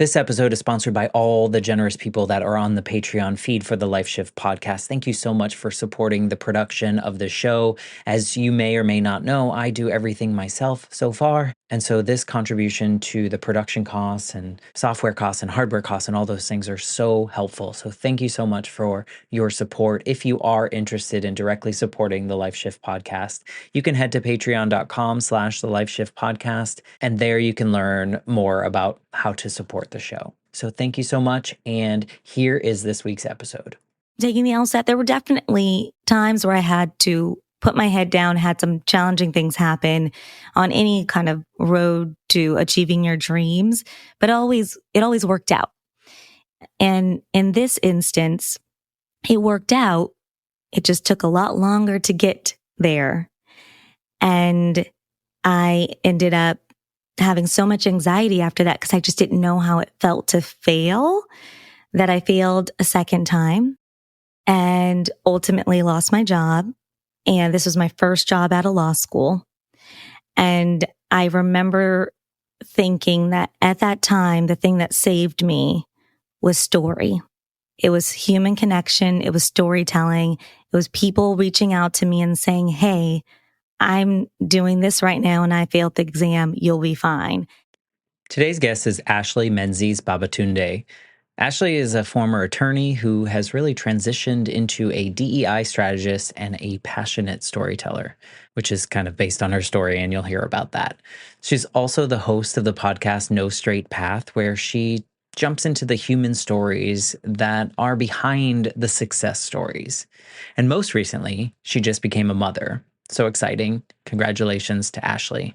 This episode is sponsored by all the generous people that are on the Patreon feed for the Life Shift podcast. Thank you so much for supporting the production of the show. As you may or may not know, I do everything myself so far. And so this contribution to the production costs and software costs and hardware costs and all those things are so helpful. So thank you so much for your support. If you are interested in directly supporting the Life Shift podcast, you can head to patreon.com/the Life Shift podcast. And there you can learn more about how to support the show. So thank you so much. And here is this week's episode. Taking the LSAT, there were definitely times where I had to put my head down, had some challenging things happen on any kind of road to achieving your dreams, but it always worked out. And in this instance, it worked out. It just took a lot longer to get there. And I ended up having so much anxiety after that because I just didn't know how it felt to fail, that I failed a second time and ultimately lost my job. And this was my first job out of law school. And I remember thinking that at that time, the thing that saved me was story. It was human connection. It was storytelling. It was people reaching out to me and saying, hey, I'm doing this right now and I failed the exam. You'll be fine. Today's guest is Ashley Menzies Babatunde. Ashley is a former attorney who has really transitioned into a DEI strategist and a passionate storyteller, which is kind of based on her story, and you'll hear about that. She's also the host of the podcast No Straight Path, where she jumps into the human stories that are behind the success stories. And most recently, she just became a mother. So exciting. Congratulations to Ashley.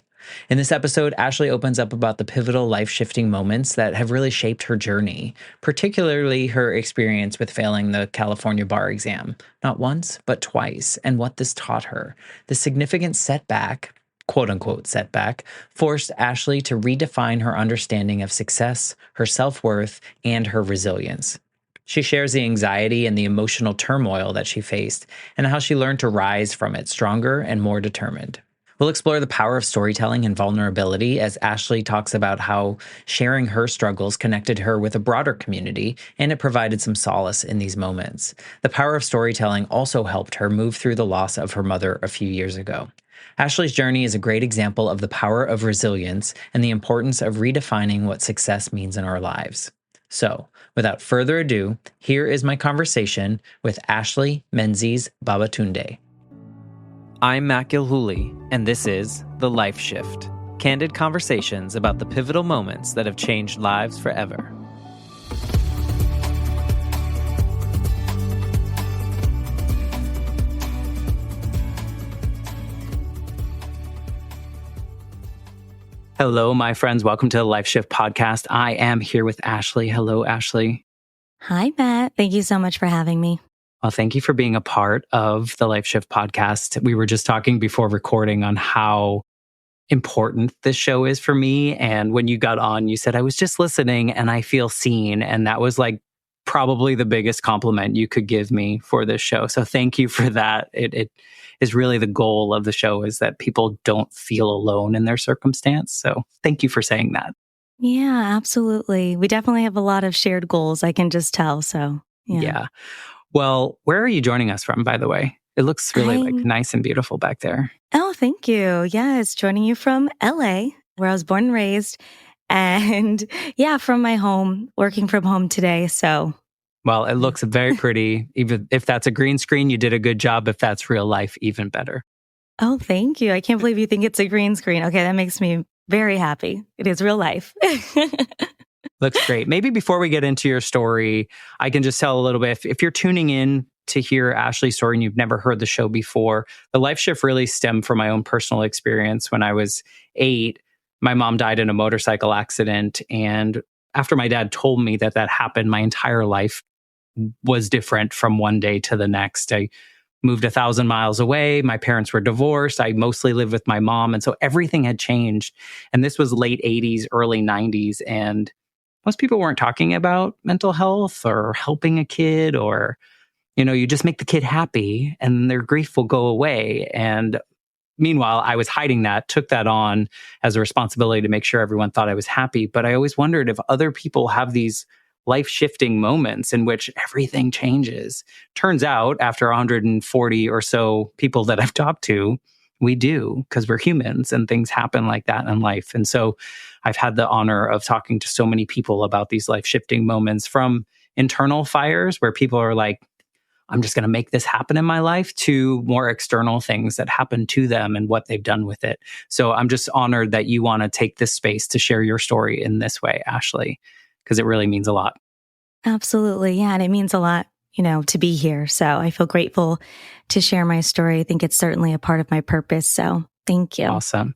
In this episode, Ashley opens up about the pivotal life-shifting moments that have really shaped her journey, particularly her experience with failing the California bar exam, not once, but twice, and what this taught her. The significant setback, quote-unquote setback, forced Ashley to redefine her understanding of success, her self-worth, and her resilience. She shares the anxiety and the emotional turmoil that she faced and how she learned to rise from it stronger and more determined. We'll explore the power of storytelling and vulnerability as Ashley talks about how sharing her struggles connected her with a broader community, and it provided some solace in these moments. The power of storytelling also helped her move through the loss of her mother a few years ago. Ashley's journey is a great example of the power of resilience and the importance of redefining what success means in our lives. So, without further ado, here is my conversation with Ashley Menzies Babatunde. I'm Matt Gilhooly, and this is The Life Shift, candid conversations about the pivotal moments that have changed lives forever. Hello, my friends. Welcome to the Life Shift podcast. I am here with Ashley. Hello, Ashley. Hi, Matt. Thank you so much for having me. Well, thank you for being a part of the Life Shift podcast. We were just talking before recording on how important this show is for me. And when you got on, you said, I was just listening and I feel seen. And that was like probably the biggest compliment you could give me for this show. So thank you for that. It is really the goal of the show, is that people don't feel alone in their circumstance. So thank you for saying that. Yeah, absolutely. We definitely have a lot of shared goals. I can just tell. So yeah. Well, where are you joining us from, by the way? It looks really nice and beautiful back there. Oh, thank you. Yeah, it's joining you from LA, where I was born and raised. And yeah, from my home, working from home today. So, well, it looks very pretty. Even if that's a green screen, you did a good job. If that's real life, even better. Oh, thank you. I can't believe you think it's a green screen. Okay, that makes me very happy. It is real life. Looks great. Maybe before we get into your story, I can just tell a little bit. If you're tuning in to hear Ashley's story and you've never heard the show before, the life shift really stemmed from my own personal experience. When I was 8, my mom died in a motorcycle accident. And after my dad told me that happened, my entire life was different from one day to the next. I moved 1,000 miles away. My parents were divorced. I mostly lived with my mom. And so everything had changed. And this was late 80s, early 90s. And most people weren't talking about mental health or helping a kid, or, you just make the kid happy and their grief will go away. And Meanwhile, I was hiding that, took that on as a responsibility to make sure everyone thought I was happy. But I always wondered if other people have these life shifting moments in which everything changes. Turns out, after 140 or so people that I've talked to, we do, because we're humans and things happen like that in life. And so I've had the honor of talking to so many people about these life shifting moments, from internal fires where people are like, I'm just going to make this happen in my life, to more external things that happen to them and what they've done with it. So I'm just honored that you want to take this space to share your story in this way, Ashley, because it really means a lot. Absolutely. Yeah. And it means a lot, to be here. So I feel grateful to share my story. I think it's certainly a part of my purpose. So thank you. Awesome.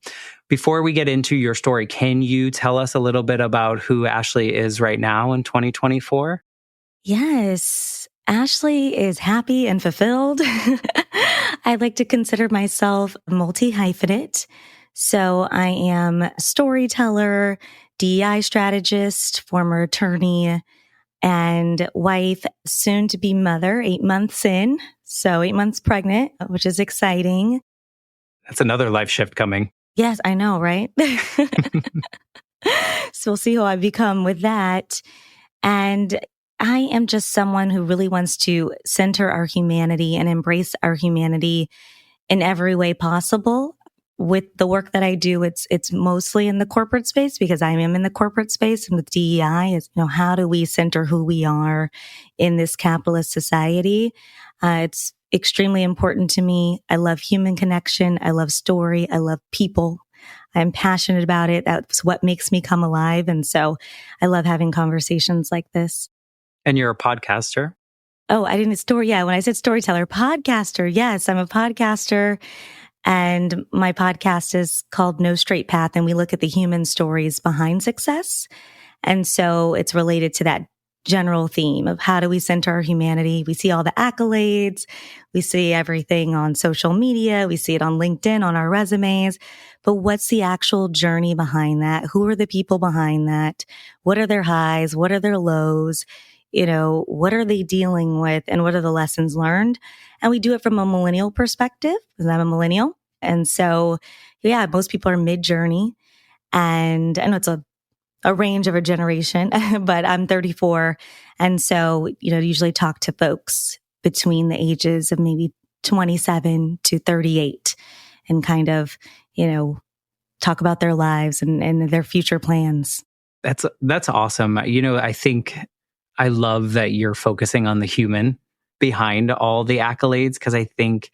Before we get into your story, can you tell us a little bit about who Ashley is right now in 2024? Yes. Ashley is happy and fulfilled. I like to consider myself multi-hyphenate. So I am a storyteller, DEI strategist, former attorney, and wife, soon to be mother, 8 months in. So 8 months pregnant, which is exciting. That's another life shift coming. Yes, I know, right? So we'll see who I become with that. And I am just someone who really wants to center our humanity and embrace our humanity in every way possible. With the work that I do, it's mostly in the corporate space, because I am in the corporate space, and with DEI is, how do we center who we are in this capitalist society? It's extremely important to me. I love human connection. I love story. I love people. I'm passionate about it. That's what makes me come alive. And so I love having conversations like this. And you're a podcaster? Oh, I didn't Yeah, when I said storyteller, podcaster. Yes, I'm a podcaster. And my podcast is called No Straight Path. And we look at the human stories behind success. And so it's related to that general theme of how do we center our humanity? We see all the accolades. We see everything on social media. We see it on LinkedIn, on our resumes. But what's the actual journey behind that? Who are the people behind that? What are their highs? What are their lows? What are they dealing with, and what are the lessons learned? And we do it from a millennial perspective, because I'm a millennial. And so, yeah, most people are mid-journey. And I know it's a range of a generation, but I'm 34. And so, usually talk to folks between the ages of maybe 27 to 38 and kind of, talk about their lives and their future plans. That's awesome. I think I love that you're focusing on the human behind all the accolades, because I think,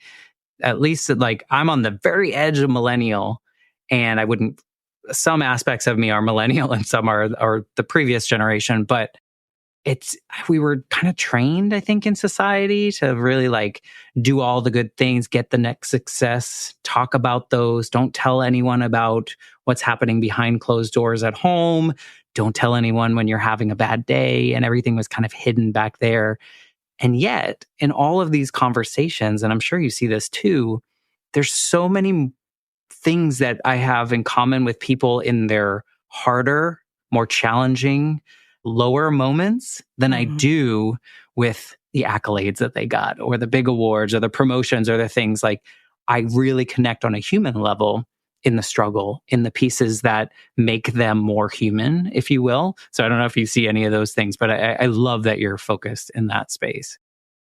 at least, like, I'm on the very edge of millennial, and some aspects of me are millennial and some are the previous generation, but we were kind of trained, I think, in society to really like do all the good things, get the next success, talk about those, don't tell anyone about what's happening behind closed doors at home, don't tell anyone when you're having a bad day, and everything was kind of hidden back there. And yet, in all of these conversations, and I'm sure you see this too, there's so many things that I have in common with people in their harder, more challenging, lower moments than I do with the accolades that they got, or the big awards, or the promotions, or the things. Like, I really connect on a human level in the struggle, in the pieces that make them more human, if you will. So I don't know if you see any of those things, but I love that you're focused in that space.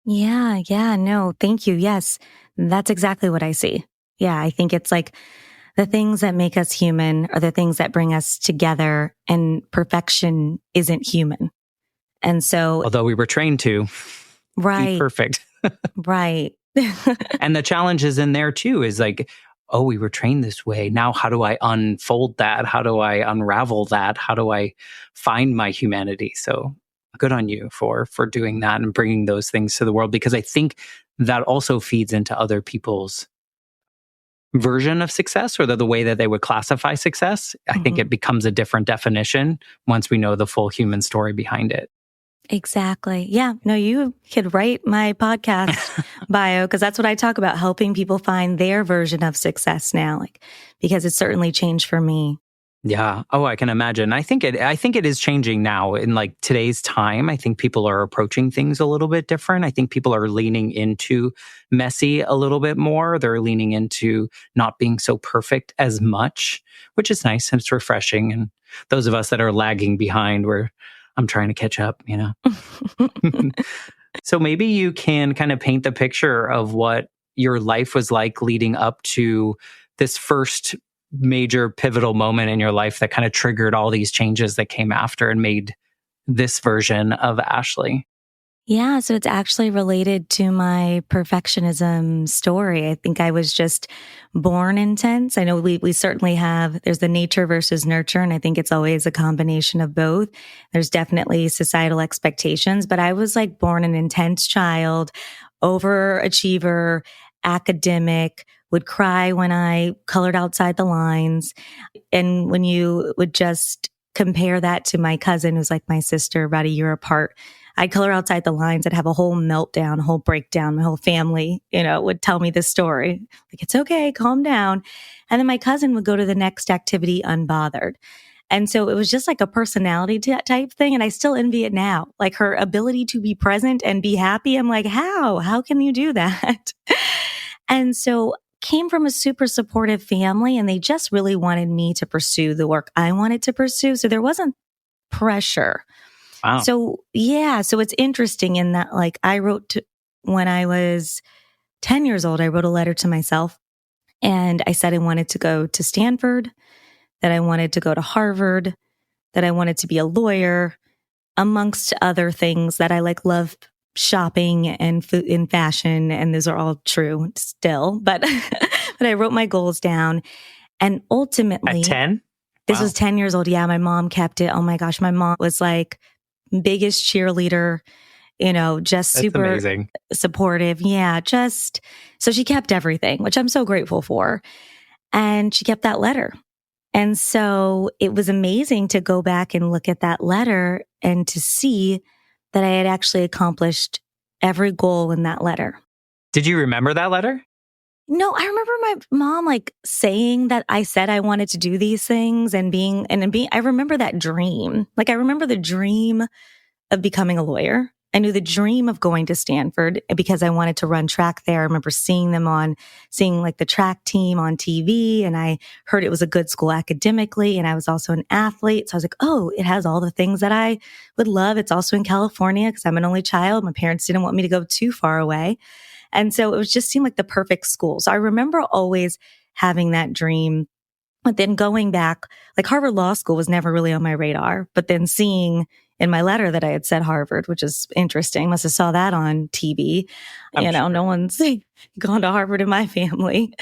Yeah. No, thank you. Yes, that's exactly what I see. Yeah, I think it's like the things that make us human are the things that bring us together, and perfection isn't human. And so, although we were trained to be perfect. Right. And the challenge is in there too, is like, oh, we were trained this way. Now, how do I unfold that? How do I unravel that? How do I find my humanity? So good on you for doing that and bringing those things to the world, because I think that also feeds into other people's version of success, or the way that they would classify success. I think it becomes a different definition once we know the full human story behind it. Exactly. Yeah. No, you could write my podcast bio, because that's what I talk about, helping people find their version of success now, because it's certainly changed for me. Yeah. Oh, I can imagine. I think it is changing now in like today's time. I think people are approaching things a little bit different. I think people are leaning into messy a little bit more. They're leaning into not being so perfect as much, which is nice and it's refreshing. And those of us that are lagging behind, I'm trying to catch up, you know. So maybe you can kind of paint the picture of what your life was like leading up to this first major pivotal moment in your life that kind of triggered all these changes that came after and made this version of Ashley. Yeah, so it's actually related to my perfectionism story. I think I was just born intense. I know we certainly have, there's the nature versus nurture, and I think it's always a combination of both. There's definitely societal expectations, but I was like born an intense child, overachiever, academic, would cry when I colored outside the lines. And when you would just compare that to my cousin, who's like my sister, about a year apart, I'd color outside the lines. I'd have a whole meltdown, a whole breakdown. My whole family, would tell me this story. Like, it's okay, calm down. And then my cousin would go to the next activity unbothered. And so it was just like a personality type thing. And I still envy it now. Like her ability to be present and be happy. I'm like, how? How can you do that? And so came from a super supportive family, and they just really wanted me to pursue the work I wanted to pursue. So there wasn't pressure. Wow. So yeah, so it's interesting in that, like, when I was 10 years old, I wrote a letter to myself, and I said I wanted to go to Stanford, that I wanted to go to Harvard, that I wanted to be a lawyer, amongst other things, that I love shopping and food and fashion. And those are all true still, but, but I wrote my goals down, and At ultimately 10? this Wow. was 10 years old. Yeah. My mom kept it. Oh my gosh. My mom was like biggest cheerleader, just That's super amazing. supportive. Yeah. So she kept everything, which I'm so grateful for. And she kept that letter. And so it was amazing to go back and look at that letter and to see that I had actually accomplished every goal in that letter. Did you remember that letter? No, I remember my mom saying that I said I wanted to do these things and I remember that dream. Like, I remember the dream of becoming a lawyer. I knew the dream of going to Stanford because I wanted to run track there. I remember seeing the track team on TV, and I heard it was a good school academically. And I was also an athlete. So I was like, oh, it has all the things that I would love. It's also in California because I'm an only child. My parents didn't want me to go too far away. And so it just seemed like the perfect school. So I remember always having that dream. But then going back, like Harvard Law School was never really on my radar. But then seeing in my letter that I had said Harvard, which is interesting. Must have saw that on TV. I'm sure. No one's gone to Harvard in my family.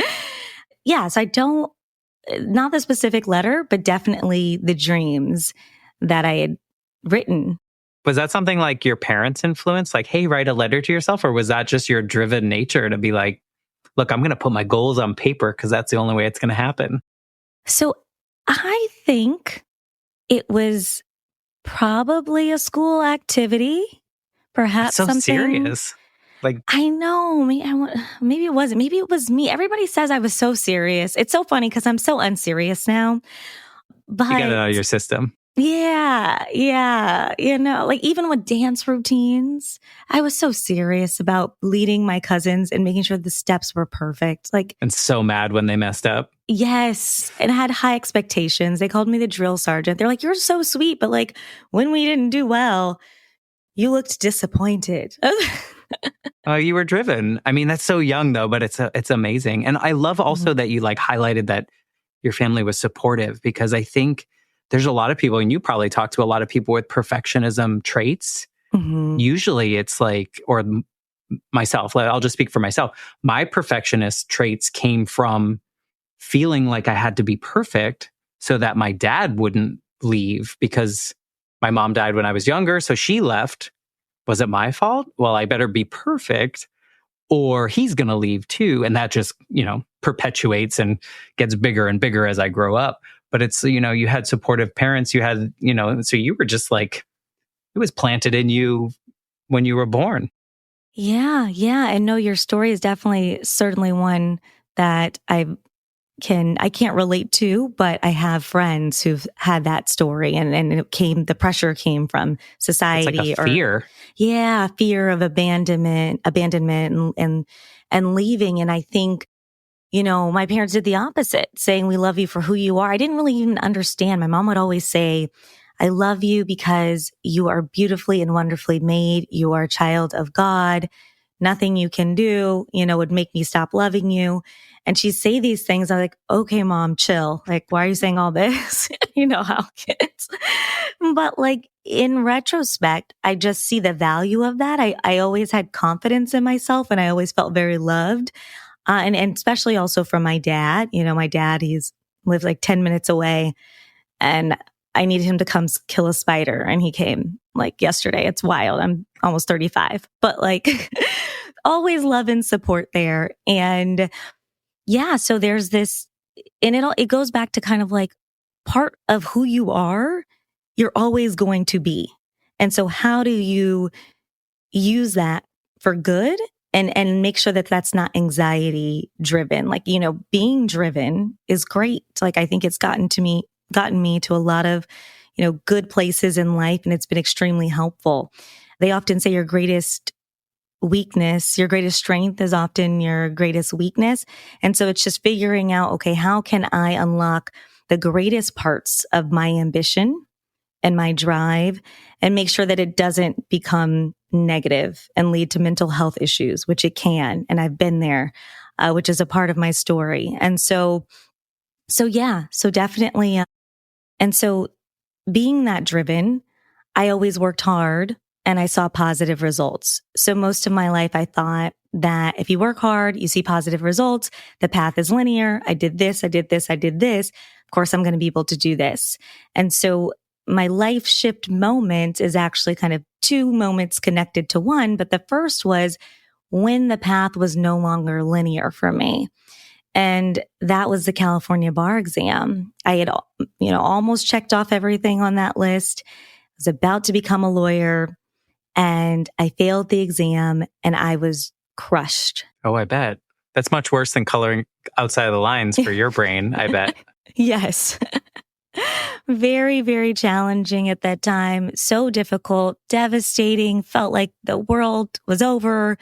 Yes, not the specific letter, but definitely the dreams that I had written. Was that something like your parents' influence? Like, hey, write a letter to yourself? Or was that just your driven nature to be like, look, I'm going to put my goals on paper because that's the only way it's going to happen? So I think it was probably a school activity, That's perhaps so something. serious. Like, I know. Maybe it wasn't. Maybe it was me. Everybody says I was so serious. It's so funny because I'm so unserious now. you got it But out of your system. yeah. Even with dance routines, I was so serious about leading my cousins and making sure the steps were perfect. And so mad when they messed up. Yes. And I had high expectations. They called me the drill sergeant. They're like, you're so sweet. But when we didn't do well, you looked disappointed. You were driven. I mean, that's so young though, but it's amazing. And I love also that you highlighted that your family was supportive, because I think there's a lot of people, and you probably talk to a lot of people with perfectionism traits. Mm-hmm. Usually it's myself, I'll just speak for myself. My perfectionist traits came from feeling like I had to be perfect so that my dad wouldn't leave, because my mom died when I was younger. So she left. Was it my fault? Well, I better be perfect or he's going to leave too. And that just, perpetuates and gets bigger and bigger as I grow up. But it's, you had supportive parents, you had, so you were just it was planted in you when you were born. Yeah. Yeah. And no, your story is certainly one that I I can't relate to, but I have friends who've had that story and the pressure came from It's like a society or, fear. yeah, fear of abandonment and leaving. And I think, my parents did the opposite, saying, we love you for who you are. I didn't really even understand. My mom would always say, I love you because you are beautifully and wonderfully made. You are a child of God. Nothing you can do, would make me stop loving you. And she'd say these things. I'm like, okay, mom, chill. Like, why are you saying all this? You know how kids, but like in retrospect, I just see the value of that. I always had confidence in myself and I always felt very loved. And especially also from my dad. My dad, he's lived like 10 minutes away and I needed him to come kill a spider. And he came like yesterday. It's wild. I'm almost 35, but like always love and support there. And yeah, so there's this, and it goes back to kind of like part of who you are, you're always going to be. And so how do you use that for good and make sure that that's not anxiety driven? Like, being driven is great. Like, I think it's gotten me to a lot of, good places in life, and it's been extremely helpful. They often say your greatest strength is often your greatest weakness. And so it's just figuring out, okay, how can I unlock the greatest parts of my ambition and my drive and make sure that it doesn't become negative and lead to mental health issues, which it can. And I've been there, which is a part of my story. And so yeah, so definitely. And so being that driven, I always worked hard and I saw positive results. So most of my life, I thought that if you work hard, you see positive results. The path is linear. I did this, I did this, I did this. Of course, I'm going to be able to do this. And so my life shift moment is actually kind of two moments connected to one. But the first was when the path was no longer linear for me. And that was the California bar exam. I had, almost checked off everything on that list. I was about to become a lawyer and I failed the exam and I was crushed. Oh, I bet. That's much worse than coloring outside of the lines for your brain, I bet. Yes. Very, very challenging at that time. So difficult, devastating, felt like the world was over.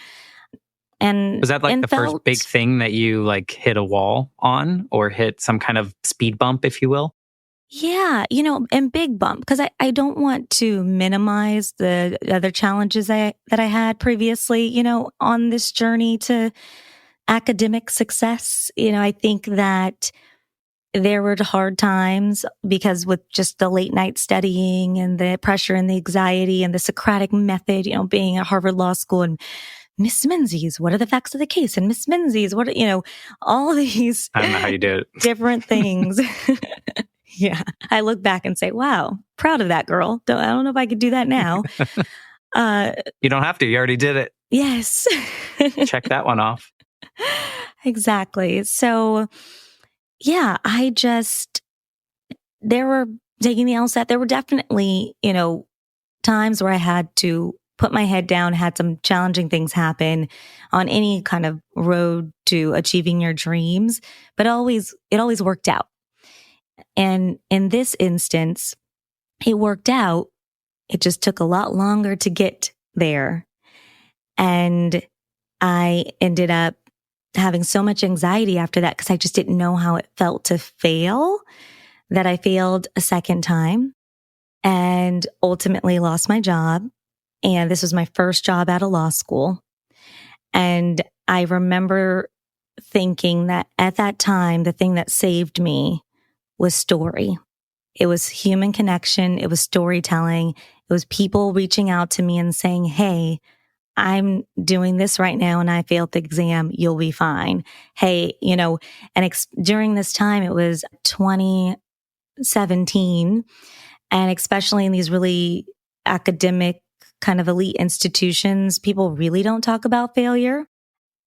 And was that like the first big thing that you like hit a wall on or hit some kind of speed bump, if you will? Yeah, and big bump, because I don't want to minimize the other challenges that I had previously, on this journey to academic success. I think that there were hard times because with just the late night studying and the pressure and the anxiety and the Socratic method, being at Harvard Law School and Miss Menzies, what are the facts of the case? And Miss Menzies, all these I don't know how you did it. different things. Yeah. I look back and say, wow, proud of that girl. I don't know if I could do that now. You don't have to. You already did it. Yes. Check that one off. Exactly. So yeah, there were taking the LSAT. There were definitely, times where I had to put my head down, had some challenging things happen on any kind of road to achieving your dreams, but it always worked out. And in this instance, it worked out. It just took a lot longer to get there. And I ended up having so much anxiety after that because I just didn't know how it felt to fail, that I failed a second time and ultimately lost my job. And this was my first job out of law school. And I remember thinking that at that time, the thing that saved me was story. It was human connection. It was storytelling. It was people reaching out to me and saying, hey, I'm doing this right now and I failed the exam. You'll be fine. Hey, during this time, it was 2017. And especially in these really academic kind of elite institutions, people really don't talk about failure.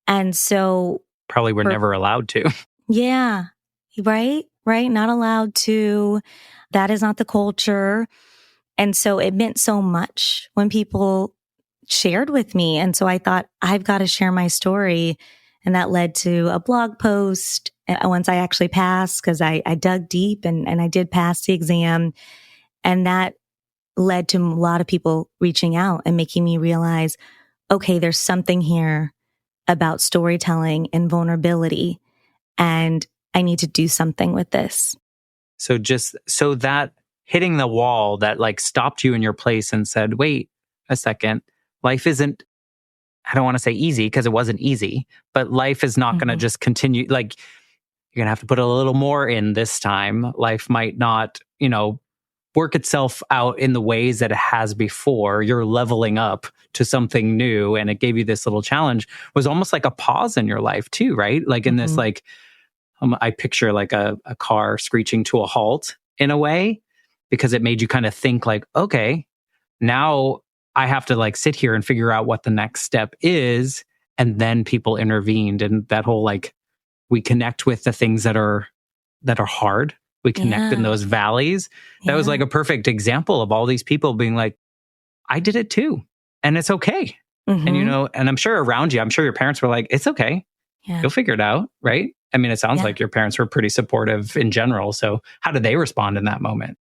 And so probably we're never allowed to. Yeah. Right. Not allowed to. That is not the culture. And so it meant so much when people shared with me. And so I thought, I've got to share my story. And that led to a blog post once I actually passed, because I dug deep and I did pass the exam. And that led to a lot of people reaching out and making me realize, okay, there's something here about storytelling and vulnerability, and I need to do something with this. So that hitting the wall that like stopped you in your place and said, wait a second, life isn't, I don't want to say easy because it wasn't easy, but life is not going to just continue. Like, you're going to have to put a little more in this time. Life might not, work itself out in the ways that it has before. You're leveling up to something new. And it gave you this little challenge. It was almost like a pause in your life too, right? Like in this, like, I picture like a car screeching to a halt in a way, because it made you kind of think like, okay, now I have to like sit here and figure out what the next step is. And then people intervened, and that whole like, we connect with the things that are hard. We connect in those valleys. That was like a perfect example of all these people being like, I did it too. And it's okay. And and I'm sure around you, I'm sure your parents were like, it's okay. You'll figure it out. Right. I mean, it sounds like your parents were pretty supportive in general. So how did they respond in that moment?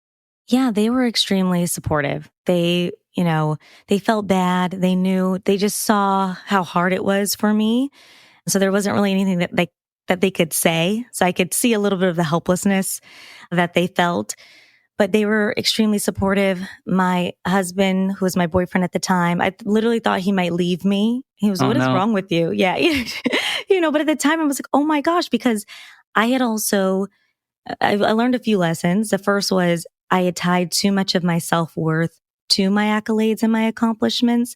Yeah, they were extremely supportive. They, they felt bad. They knew, they just saw how hard it was for me. So there wasn't really anything that they could say. So I could see a little bit of the helplessness that they felt, but they were extremely supportive. My husband, who was my boyfriend at the time, I literally thought he might leave me. He was, what is wrong with you? Yeah. But at the time I was like, oh my gosh, because I had also, I learned a few lessons. The first was I had tied too much of my self-worth to my accolades and my accomplishments.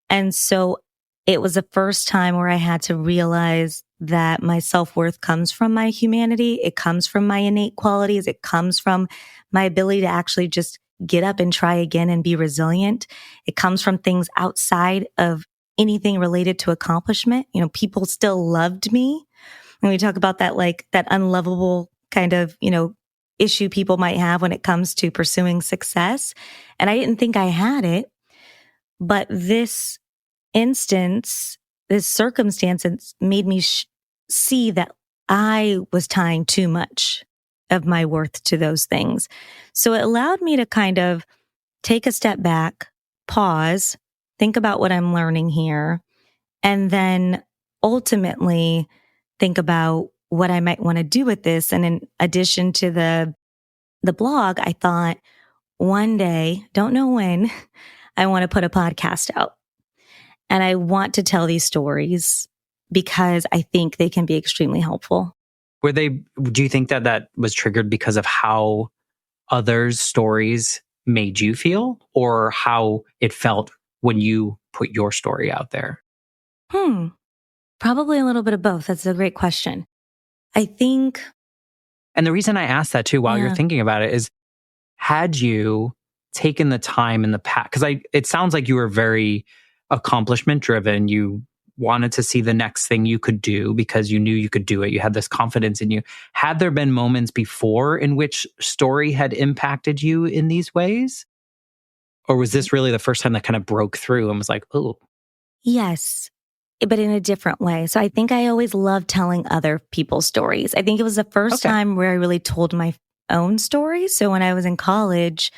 And so it was the first time where I had to realize that my self-worth comes from my humanity. It comes from my innate qualities. It comes from my ability to actually just get up and try again and be resilient. It comes from things outside of anything related to accomplishment. People still loved me. When we talk about that, like that unlovable kind of, issue people might have when it comes to pursuing success. And I didn't think I had it, but this circumstance made me see that I was tying too much of my worth to those things. So it allowed me to kind of take a step back, pause, think about what I'm learning here, and then ultimately think about what I might want to do with this. And in addition to the blog, I thought one day, don't know when, I want to put a podcast out. And I want to tell these stories because I think they can be extremely helpful. Do you think that was triggered because of how others' stories made you feel, or how it felt when you put your story out there? Probably a little bit of both. That's a great question. I think. And the reason I asked that too, while you're thinking about it, is had you taken the time in the past, because it sounds like you were very accomplishment driven. You wanted to see the next thing you could do because you knew you could do it. You had this confidence in you. Had there been moments before in which story had impacted you in these ways? Or was this really the first time that kind of broke through and was like, oh? Yes, but in a different way. So I think I always loved telling other people's stories. I think it was the first time where I really told my own stories. So when I was in college,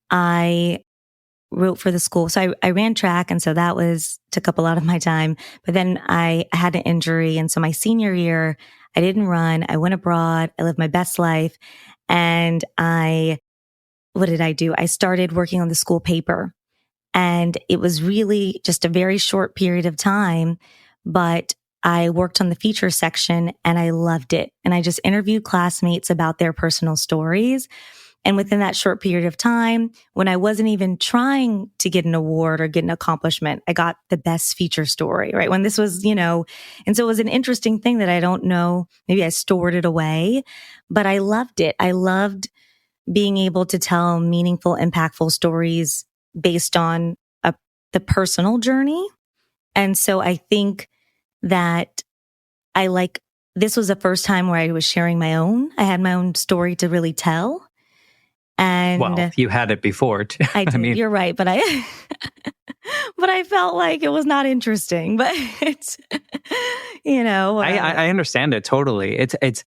I wrote for the school. So I ran track. And so that took up a lot of my time. But then I had an injury. And so my senior year, I didn't run. I went abroad. I lived my best life. And what did I do? I started working on the school paper. And it was really just a very short period of time, but I worked on the feature section and I loved it. And I just interviewed classmates about their personal stories. And within that short period of time, when I wasn't even trying to get an award or get an accomplishment, I got the best feature story, right? When this was, and so it was an interesting thing that I don't know, maybe I stored it away, but I loved it. I loved being able to tell meaningful, impactful stories based on the personal journey. And so I think that this was the first time where I was sharing I had my own story to really tell. And well, you had it before too. I did. You're right. But but I felt like it was not interesting. But it's, I understand it totally. It's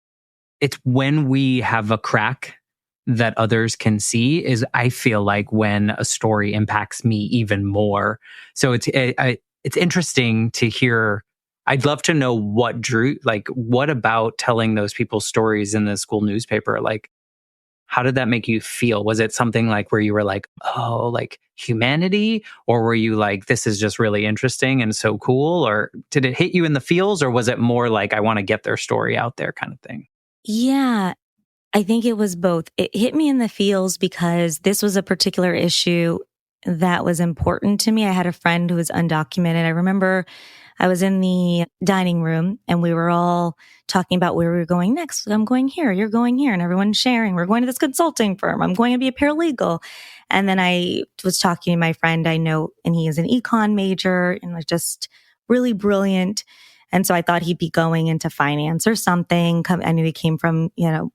when we have a crack that others can see is, I feel like, when a story impacts me even more. So it's interesting to hear. I'd love to know what about telling those people's stories in the school newspaper, like, how did that make you feel? Was it something like where you were like, oh, like humanity? Or were you like, this is just really interesting and so cool? Or did it hit you in the feels? Or was it more like, I want to get their story out there kind of thing? yeah, I think it was both. It hit me in the feels because this was a particular issue that was important to me. I had a friend who was undocumented. I remember I was in the dining room and we were all talking about where we were going next. I'm going here, you're going here, and everyone's sharing. We're going to this consulting firm. I'm going to be a paralegal. And then I was talking to my friend I know, and he is an econ major and was just really brilliant. And so I thought he'd be going into finance or something. I knew he came from,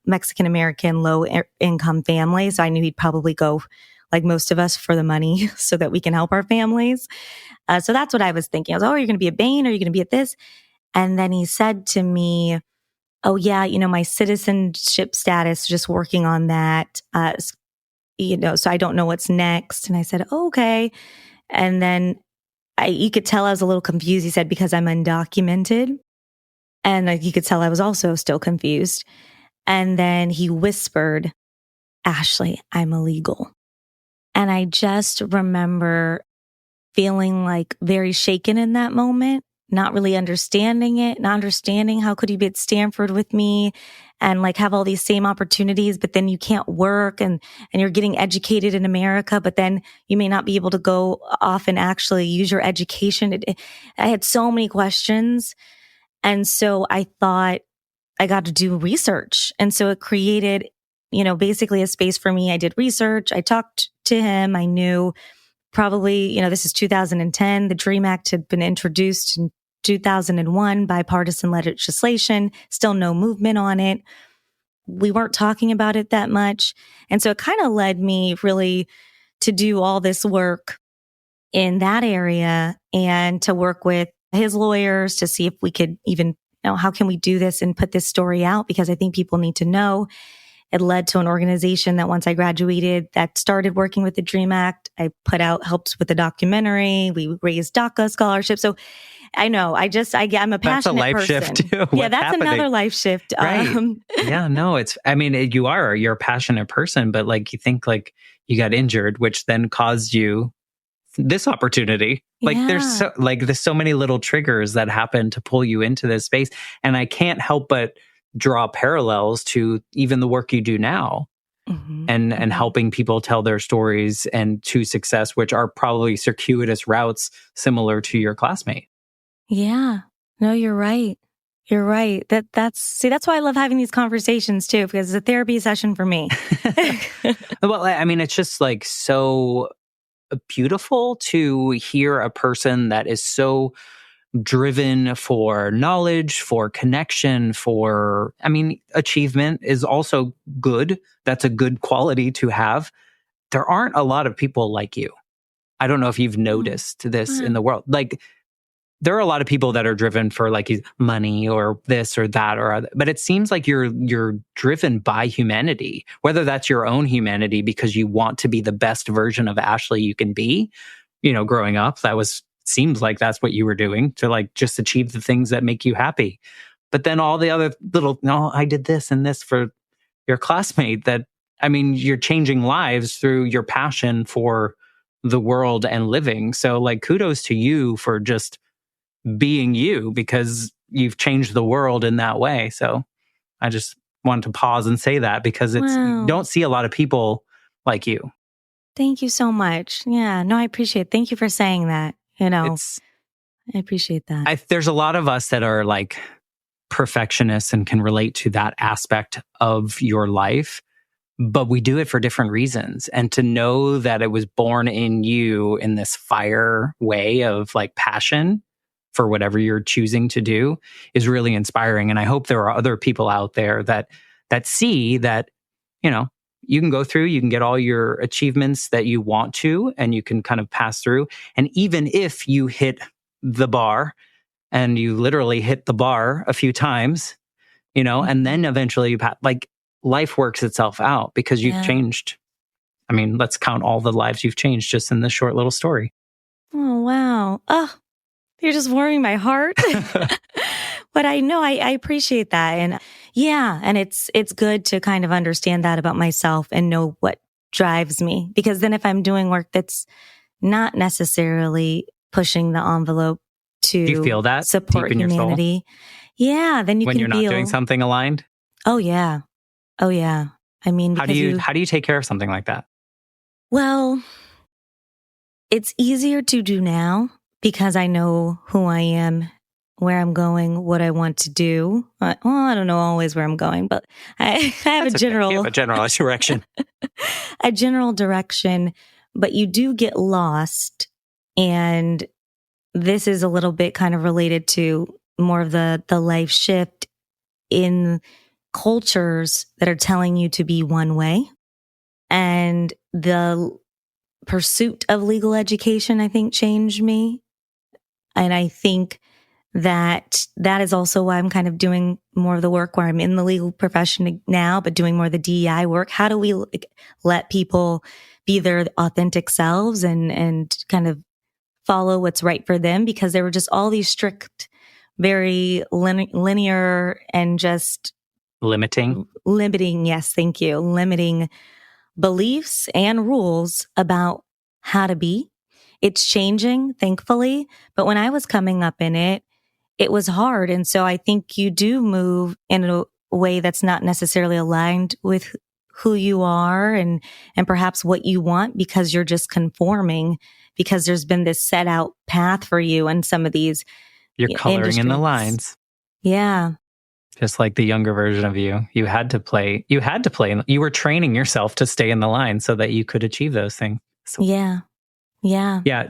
Mexican American low income family. So I knew he'd probably go, like most of us, for the money so that we can help our families. So that's what I was thinking. I was, oh, are you going to be at Bain? Or are you going to be at this? And then he said to me, oh yeah, my citizenship status, just working on that. So I don't know what's next. And I said, oh, okay. And then you could tell I was a little confused. He said, because I'm undocumented. And you could tell I was also still confused. And then he whispered, Ashley, I'm illegal. And I just remember feeling like very shaken in that moment, not really understanding it, not understanding how could he be at Stanford with me and like have all these same opportunities, but then you can't work and you're getting educated in America, but then you may not be able to go off and actually use your education. I had so many questions. And so I thought I got to do research. And so it created, basically a space for me. I did research. I talked to him. I knew probably, this is 2010. The DREAM Act had been introduced in 2001, bipartisan legislation, still no movement on it. We weren't talking about it that much. And so it kind of led me really to do all this work in that area and to work with his lawyers to see if we could even, how can we do this and put this story out? Because I think people need to know. It led to an organization that once I graduated that started working with the DREAM Act. I helped with the documentary. We raised DACA scholarships. So I know, I'm a passionate person. That's a life shift too. Yeah, that's happening? Another life shift. Right. Yeah, no, you're a passionate person, but like you think like you got injured, which then caused you this opportunity. Like there's so many little triggers that happen to pull you into this space. And I can't help but draw parallels to even the work you do now and helping people tell their stories and to success, which are probably circuitous routes similar to your classmate. Yeah. No, you're right. You're right. That's why I love having these conversations too, because it's a therapy session for me. Well, I mean, it's just like so beautiful to hear a person that is so driven for knowledge, for connection, achievement is also good. That's a good quality to have. There aren't a lot of people like you. I don't know if you've noticed this in the world. Like, there are a lot of people that are driven for like money or this or that or other, but it seems like you're driven by humanity, whether that's your own humanity because you want to be the best version of Ashley you can be. Growing up, seems like that's what you were doing to like just achieve the things that make you happy. But then all the other I did this and this for your classmate you're changing lives through your passion for the world and living. So like kudos to you for just being you because you've changed the world in that way. So I just wanted to pause and say that because you don't see a lot of people like you. Thank you so much. Yeah, no, I appreciate it. Thank you for saying that. I appreciate that. There's a lot of us that are like perfectionists and can relate to that aspect of your life, but we do it for different reasons. And to know that it was born in you in this fire way of like passion for whatever you're choosing to do is really inspiring. And I hope there are other people out there that see that, you can go through, you can get all your achievements that you want to, and you can kind of pass through. And even if you hit the bar, and you literally hit the bar a few times, and then eventually like life works itself out because you've changed. I mean, let's count all the lives you've changed just in this short little story. Oh, wow. Oh, you're just warming my heart. But I know I appreciate that. And and it's good to kind of understand that about myself and know what drives me. Because then if I'm doing work that's not necessarily pushing the envelope to Do you feel that support deep in humanity, then you when can you're not feel doing something aligned? Oh yeah. Oh yeah. I mean, how do you take care of something like that? Well, it's easier to do now because I know who I am, where I'm going, what I want to do. Well, I don't know always where I'm going, but I have That's a general, okay. You have a general direction. a general direction, but you do get lost. And this is a little bit kind of related to more of the life shift in cultures that are telling you to be one way. And the pursuit of legal education, I think, changed me. And I think that is also why I'm kind of doing more of the work where I'm in the legal profession now, but doing more of the DEI work. How do we let people be their authentic selves and kind of follow what's right for them? Because there were just all these strict, very linear and just limiting. Yes. Thank you. Limiting beliefs and rules about how to be. It's changing, thankfully. But when I was coming up in it, it was hard. And so I think you do move in a way that's not necessarily aligned with who you are and perhaps what you want because you're just conforming because there's been this set out path for you in some of these You're coloring in the lines. Yeah. Just like the younger version of you, you had to play, you were training yourself to stay in the line so that you could achieve those things. So, yeah.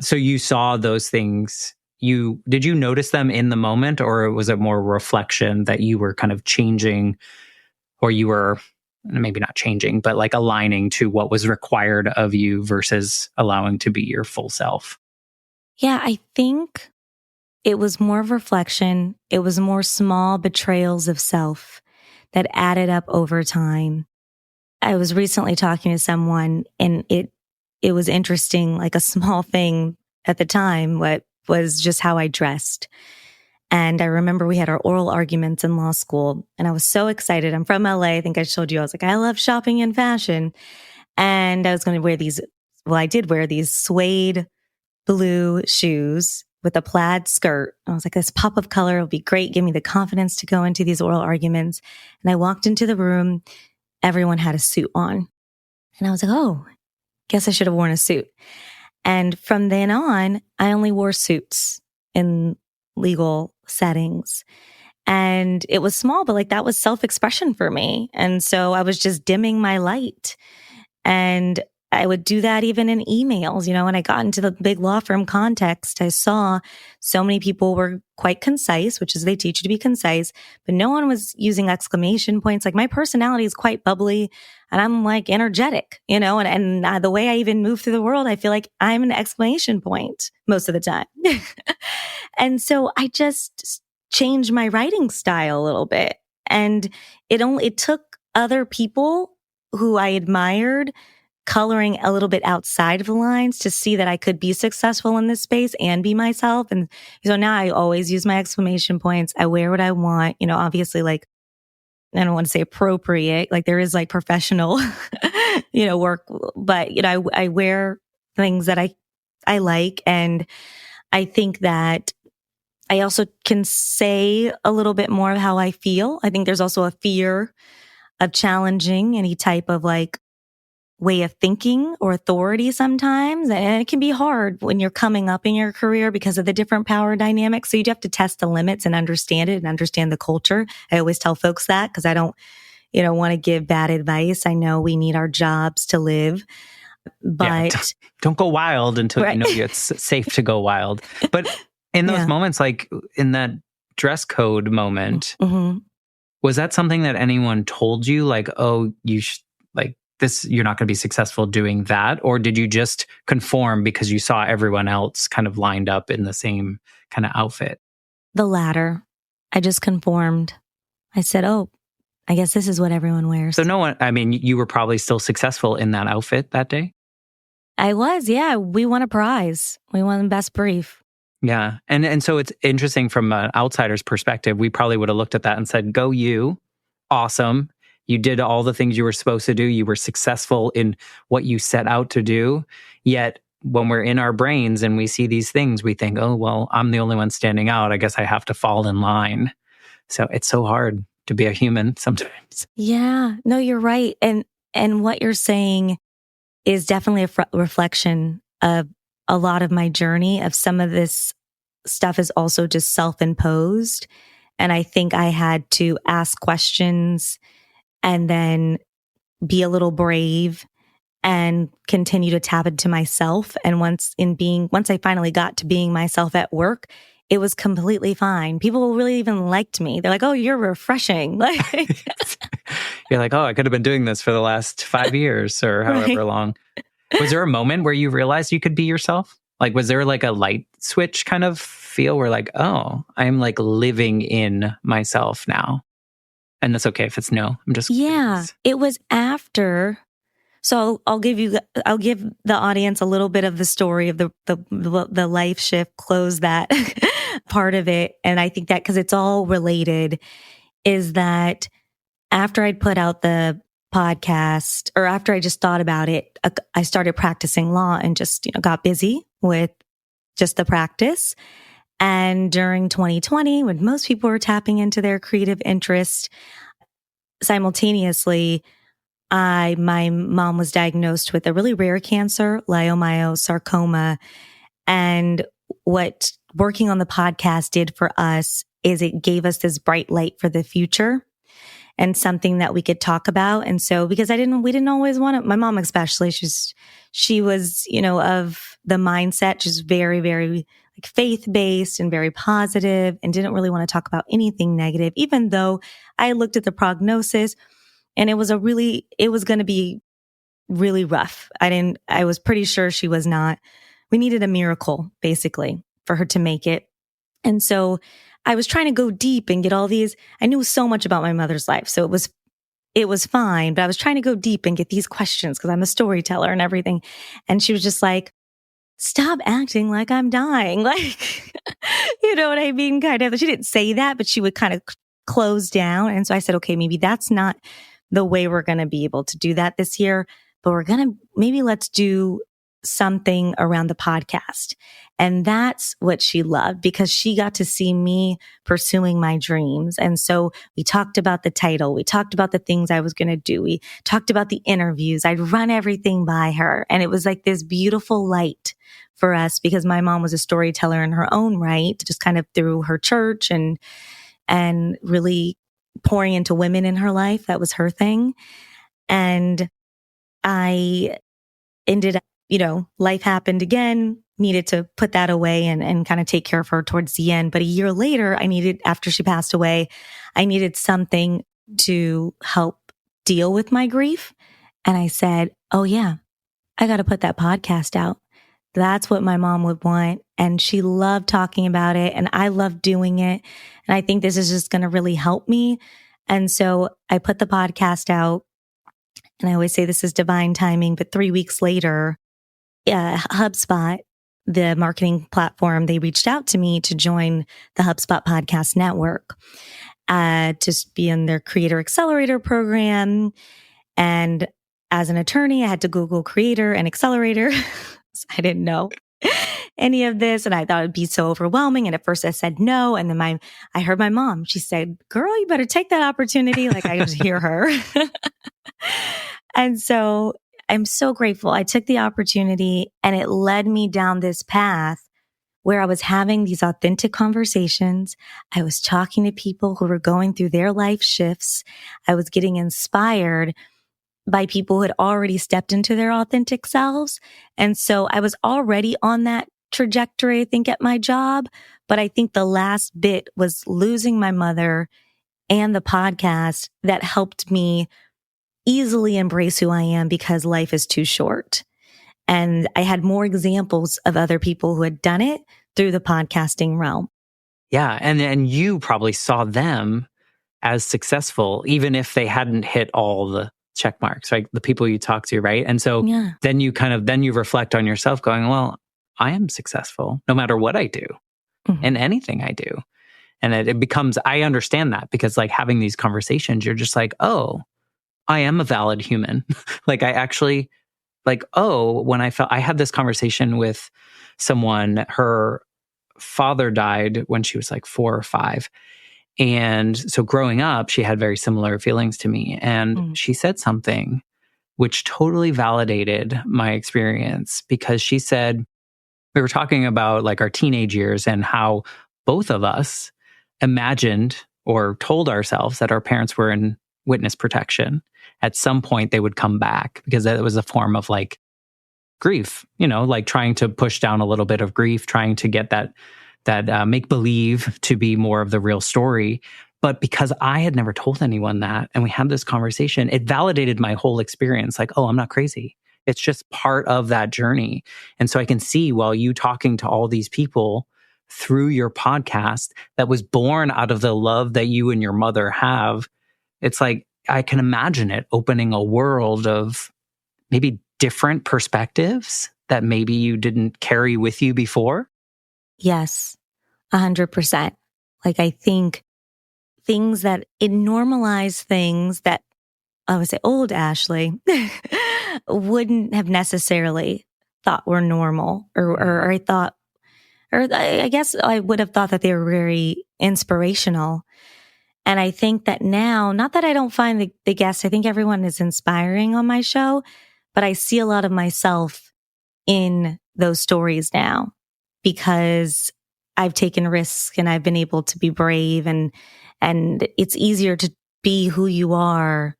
So you saw those things. Did you notice them in the moment, or was it more reflection that you were kind of changing, or you were maybe not changing, but like aligning to what was required of you versus allowing to be your full self? Yeah, I think it was more of reflection. It was more small betrayals of self that added up over time. I was recently talking to someone and it was interesting, like a small thing at the time, what was just how I dressed. And I remember we had our oral arguments in law school and I was so excited. I'm from LA. I think I showed you. I was like, I love shopping and fashion. And I was going to wear I did wear these suede blue shoes with a plaid skirt. I was like, this pop of color will be great. Give me the confidence to go into these oral arguments. And I walked into the room. Everyone had a suit on. And I was like, oh, guess I should have worn a suit. And from then on, I only wore suits in legal settings. And it was small, but like that was self-expression for me. And so I was just dimming my light. And I would do that even in emails, when I got into the big law firm context, I saw so many people were quite concise, which is they teach you to be concise, but no one was using exclamation points. Like my personality is quite bubbly and I'm like energetic, and the way I even move through the world, I feel like I'm an exclamation point most of the time. And so I just changed my writing style a little bit. And it took other people who I admired coloring a little bit outside of the lines to see that I could be successful in this space and be myself. And so now I always use my exclamation points. I wear what I want, obviously like, I don't want to say appropriate, like there is like professional, work, but, I wear things that I like. And I think that I also can say a little bit more of how I feel. I think there's also a fear of challenging any type of like way of thinking or authority sometimes. And it can be hard when you're coming up in your career because of the different power dynamics. So you have to test the limits and understand it and understand the culture. I always tell folks that because I don't, want to give bad advice. I know we need our jobs to live, but don't go wild until you know it's safe to go wild. But in those moments, like in that dress code moment, was that something that anyone told you? Like, oh, you should, like, this, you're not going to be successful doing that? Or did you just conform because you saw everyone else kind of lined up in the same kind of outfit? The latter. I just conformed. I said, oh, I guess this is what everyone wears. So you were probably still successful in that outfit that day? I was, yeah. We won a prize. We won Best Brief. Yeah. And so it's interesting from an outsider's perspective. We probably would have looked at that and said, go you. Awesome. You did all the things you were supposed to do. You were successful in what you set out to do. Yet when we're in our brains and we see these things, we think, oh, well, I'm the only one standing out. I guess I have to fall in line. So it's so hard to be a human sometimes. Yeah, no, you're right. And what you're saying is definitely a reflection of a lot of my journey. Of some of this stuff is also just self-imposed. And I think I had to ask questions and then be a little brave and continue to tap into myself. And once I finally got to being myself at work, it was completely fine. People really even liked me. They're like, oh, you're refreshing. Like, you're like, oh, I could have been doing this for the last 5 years or however long. Was there a moment where you realized you could be yourself? Like, was there like a light switch kind of feel where like, oh, I'm like living in myself now? And that's okay if it's no. I'm just curious. It was after. So I'll give the audience a little bit of the story of the life shift, close that part of it. And I think that because it's all related, is that after I'd put out the podcast, or after I just thought about it, I started practicing law and just, got busy with just the practice. And during 2020, when most people were tapping into their creative interest, simultaneously, my mom was diagnosed with a really rare cancer, leiomyosarcoma. And what working on the podcast did for us is it gave us this bright light for the future and something that we could talk about. And so, because we didn't always want it, my mom especially, she was, of the mindset, she's very, very like faith-based and very positive and didn't really want to talk about anything negative, even though I looked at the prognosis and it was going to be really rough. I was pretty sure she was not. We needed a miracle, basically, for her to make it. And so I was trying to go deep and get all these. I knew so much about my mother's life, so it was fine. But I was trying to go deep and get these questions because I'm a storyteller and everything. And she was just like, "Stop acting like I'm dying." Like, you know what I mean? Kind of. She didn't say that, but she would kind of close down. And so I said, "Okay, maybe that's not the way we're going to be able to do that this year, but maybe let's do something around the podcast." And that's what she loved, because she got to see me pursuing my dreams. And so we talked about the title. We talked about the things I was going to do. We talked about the interviews. I'd run everything by her. And it was like this beautiful light for us, because my mom was a storyteller in her own right, just kind of through her church and really pouring into women in her life. That was her thing. And I ended up, life happened again, needed to put that away and kind of take care of her towards the end. But a year later, after she passed away, I needed something to help deal with my grief. And I said, oh yeah, I got to put that podcast out. That's what my mom would want. And she loved talking about it. And I loved doing it. And I think this is just going to really help me. And so I put the podcast out. And I always say this is divine timing. But 3 weeks later, HubSpot, the marketing platform, they reached out to me to join the HubSpot Podcast Network, to be in their Creator Accelerator program. And as an attorney, I had to Google Creator and Accelerator. I didn't know any of this, and I thought it'd be so overwhelming. And at first I said no. And then I heard my mom, she said, "Girl, you better take that opportunity." Like, I could just hear her. And so I'm so grateful. I took the opportunity, and it led me down this path where I was having these authentic conversations. I was talking to people who were going through their life shifts. I was getting inspired by people who had already stepped into their authentic selves. And so I was already on that trajectory, I think, at my job. But I think the last bit was losing my mother and the podcast that helped me easily embrace who I am because life is too short. And I had more examples of other people who had done it through the podcasting realm. Yeah. And you probably saw them as successful, even if they hadn't hit all the check marks, right? The people you talk to, right? And so Yeah. then you reflect on yourself going, well, I am successful no matter what I do and anything I do. And it becomes, I understand that because like having these conversations, you're just like, oh, I am a valid human. Like I actually like, oh, when I had this conversation with someone, her father died when she was like 4 or 5. And so growing up, she had very similar feelings to me. And she said something which totally validated my experience because she said, we were talking about like our teenage years and how both of us imagined or told ourselves that our parents were in witness protection. At some point, they would come back because that was a form of like grief, like trying to push down a little bit of grief, trying to get that make believe to be more of the real story. But because I had never told anyone that, and we had this conversation, it validated my whole experience. Like, oh, I'm not crazy. It's just part of that journey. And so I can see while you talking to all these people through your podcast that was born out of the love that you and your mother have, it's like, I can imagine it opening a world of maybe different perspectives that maybe you didn't carry with you before. Yes, 100%. Like I think things that it normalized things that I would say old Ashley wouldn't have necessarily thought were normal or I thought, or I guess I would have thought that they were very inspirational. And I think that now, not that I don't find the guests, I think everyone is inspiring on my show, but I see a lot of myself in those stories now because I've taken risks and I've been able to be brave and it's easier to be who you are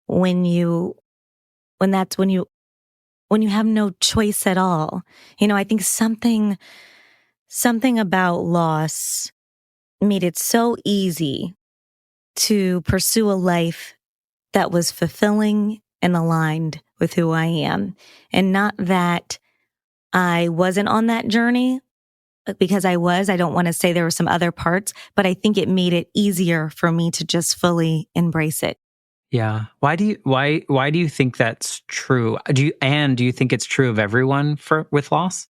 when you have no choice at all. I think something about loss made it so easy to pursue a life that was fulfilling and aligned with who I am. And not that I wasn't on that journey, because I don't want to say there were some other parts, but I think it made it easier for me to just fully embrace it. Yeah. Why do you think that's true? Do you think it's true of everyone with loss?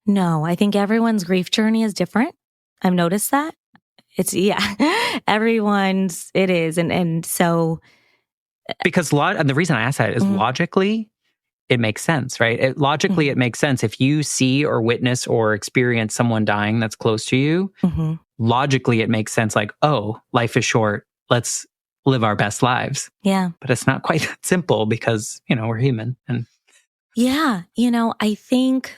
No, I think everyone's grief journey is different. I've noticed that. Everyone's, it is. And so. Because and the reason I ask that is logically, it makes sense, right? It makes sense. If you see or witness or experience someone dying that's close to you, logically it makes sense. Like, oh, life is short. Let's live our best lives. Yeah. But it's not quite that simple because, we're human. And yeah, I think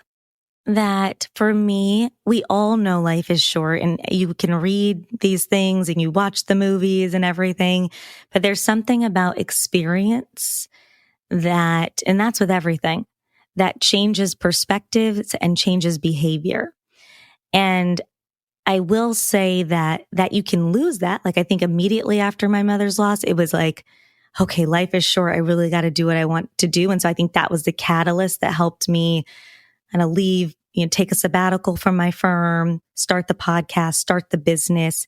that for me, we all know life is short and you can read these things and you watch the movies and everything, but there's something about experience and that's with everything, that changes perspectives and changes behavior. And I will say that you can lose that. Like I think immediately after my mother's loss, it was like, okay, life is short. I really got to do what I want to do. And so I think that was the catalyst that helped me kind of leave, take a sabbatical from my firm, start the podcast, start the business.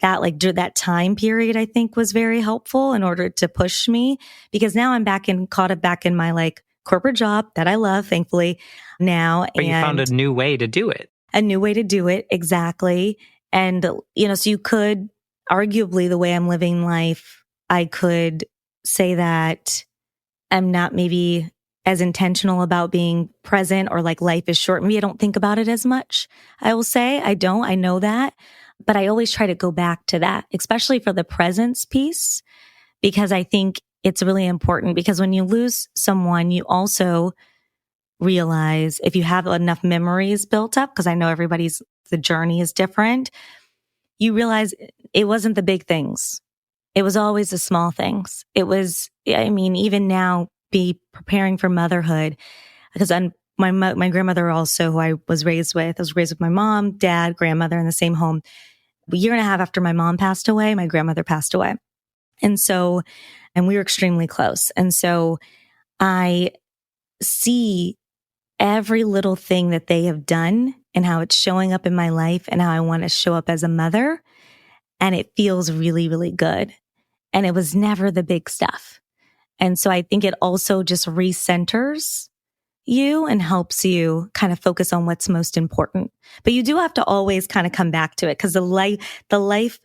That time period, I think was very helpful in order to push me because now I'm caught up back in my like corporate job that I love, thankfully now. But you found a new way to do it. A new way to do it. Exactly. And, so you could arguably the way I'm living life, I could say that I'm not maybe as intentional about being present or like life is short. Maybe I don't think about it as much. I will say I know that, but I always try to go back to that, especially for the presence piece, because I think it's really important because when you lose someone, you also realize if you have enough memories built up, because I know the journey is different, you realize it wasn't the big things. It was always the small things. It was, even now, be preparing for motherhood, because my grandmother also, who I was raised with my mom, dad, grandmother in the same home. A year and a half after my mom passed away, my grandmother passed away. And we were extremely close. And so I see every little thing that they have done and how it's showing up in my life and how I want to show up as a mother. And it feels really, really good. And it was never the big stuff. And so I think it also just recenters you and helps you kind of focus on what's most important. But you do have to always kind of come back to it because the life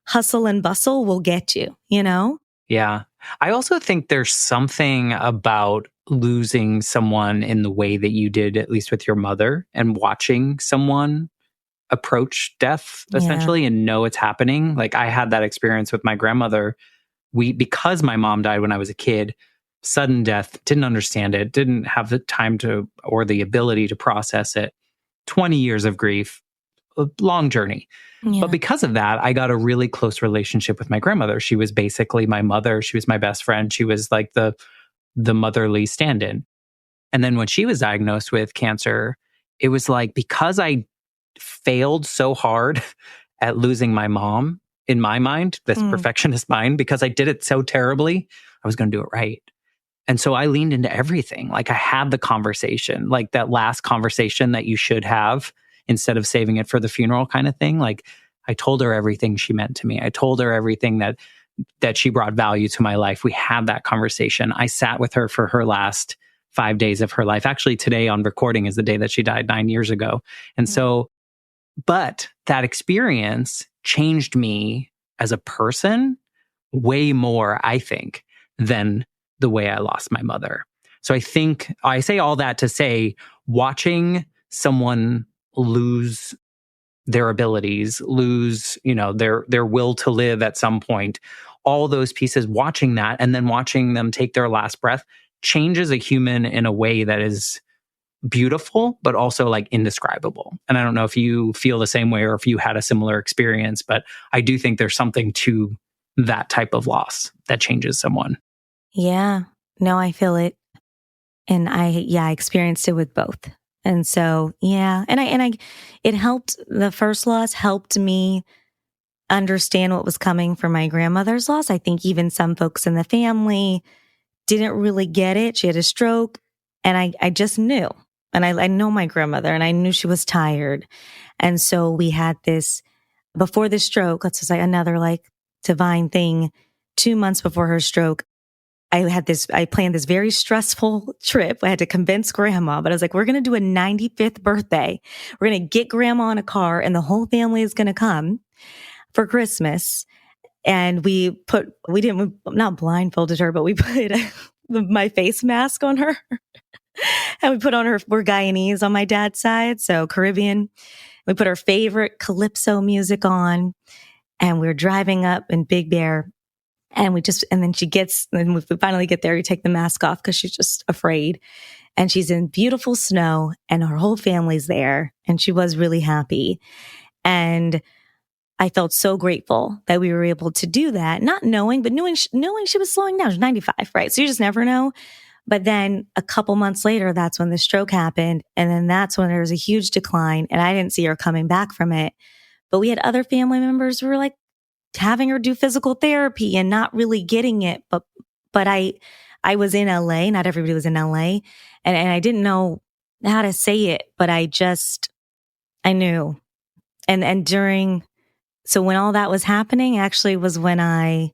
hustle and bustle will get you, you know? Yeah. I also think there's something about losing someone in the way that you did, at least with your mother, and watching someone approach death essentially and know it's happening. Like I had that experience with my grandmother. Because my mom died when I was a kid, sudden death, didn't understand it, didn't have the time to or the ability to process it. 20 years of grief, a long journey. Yeah. But because of that, I got a really close relationship with my grandmother. She was basically my mother. She was my best friend. She was like the motherly stand-in. And then when she was diagnosed with cancer, it was like because I failed so hard at losing my mom, in my mind, this perfectionist mind, because I did it so terribly, I was going to do it right. And so I leaned into everything. Like I had the conversation, like that last conversation that you should have instead of saving it for the funeral kind of thing. Like I told her everything she meant to me. I told her everything that she brought value to my life. We had that conversation. I sat with her for her last 5 days of her life. Actually, today on recording is the day that she died 9 years ago. And so, but that experience changed me as a person way more, I think, than the way I lost my mother. So I think I say all that to say, watching someone lose their abilities, lose, their will to live at some point, all those pieces, watching that and then watching them take their last breath changes a human in a way that is beautiful, but also like indescribable. And I don't know if you feel the same way or if you had a similar experience, but I do think there's something to that type of loss that changes someone. Yeah. No, I feel it. And I experienced it with both. And so, yeah. It helped, the first loss helped me understand what was coming for my grandmother's loss. I think even some folks in the family didn't really get it. She had a stroke and I just knew. And I know my grandmother and I knew she was tired. And so we had this, before the stroke, let's just say another like divine thing, 2 months before her stroke, I planned this very stressful trip. I had to convince grandma, but I was like, we're going to do a 95th birthday. We're going to get grandma in a car and the whole family is going to come for Christmas. And we not blindfolded her, but we put my face mask on her and we put on we're Guyanese on my dad's side. So Caribbean. We put our favorite Calypso music on and we're driving up in Big Bear. And then we finally get there, we take the mask off because she's just afraid. And she's in beautiful snow and her whole family's there. And she was really happy. And I felt so grateful that we were able to do that, not knowing, but knowing she was slowing down. She's 95, right? So you just never know. But then a couple months later, that's when the stroke happened. And then that's when there was a huge decline and I didn't see her coming back from it. But we had other family members who were like, having her do physical therapy and not really getting it. But I was in LA. Not everybody was in LA. And I didn't know how to say it, but I knew. So when all that was happening actually was when I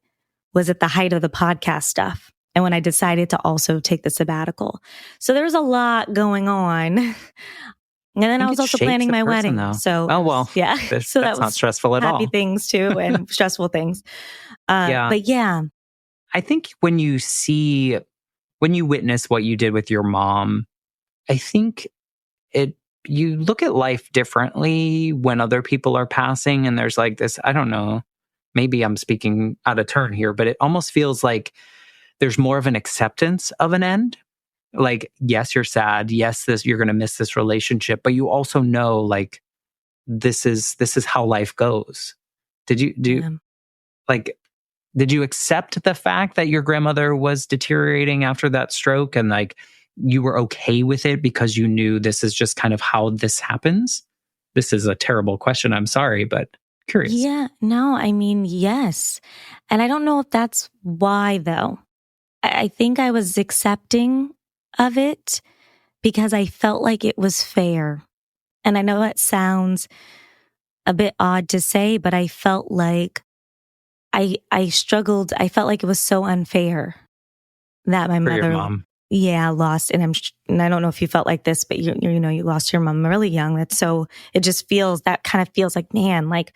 was at the height of the podcast stuff. And when I decided to also take the sabbatical. So there was a lot going on. And then I was also planning my wedding. Though. So, yeah. So that's not stressful at all. Happy things too, and stressful things. But yeah. I think when you witness what you did with your mom, I think you look at life differently when other people are passing. And there's like this, I don't know, maybe I'm speaking out of turn here, but it almost feels like there's more of an acceptance of an end. Like, yes, you're sad. Yes, you're going to miss this relationship, but you also know, like, this is how life goes. Did you accept the fact that your grandmother was deteriorating after that stroke, and like you were okay with it because you knew this is just kind of how this happens? This is a terrible question. I'm sorry, but Curious. Yeah, no, I mean, yes. And I don't know if that's why though. I think I was accepting of it because I felt like it was fair. And I know that sounds a bit odd to say, but I felt like I struggled. I felt like it was so unfair that my For your mother, mom. yeah, lost. And and I don't know if you felt like this, but you lost your mom really young. It just feels, that kind of feels like, man, like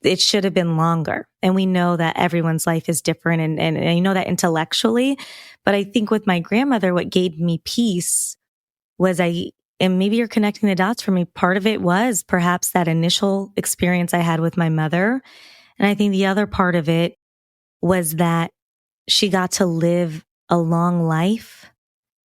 it should have been longer. And we know that everyone's life is different. And I know that intellectually, but I think with my grandmother, what gave me peace was and maybe you're connecting the dots for me. Part of it was perhaps that initial experience I had with my mother. And I think the other part of it was that she got to live a long life.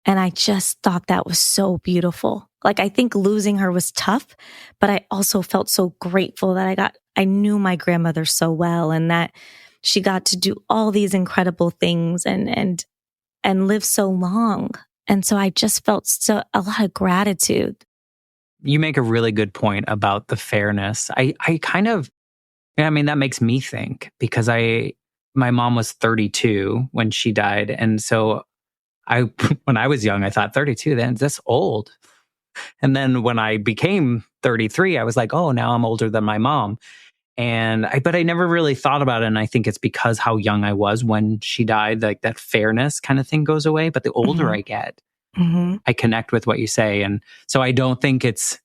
And I just thought that was so beautiful. Like, I think losing her was tough, but I also felt so grateful that I knew my grandmother so well and that she got to do all these incredible things and live so long. And so I just felt a lot of gratitude. You make a really good point about the fairness. I kind of, I mean, that makes me think because my mom was 32 when she died. And so when I was young, I thought 32, then that's old. And then when I became 33, I was like, oh, now I'm older than my mom. But I never really thought about it. And I think it's because how young I was when she died, like that fairness kind of thing goes away. But the older Mm-hmm. I get, Mm-hmm. I connect with what you say. And so I don't think it's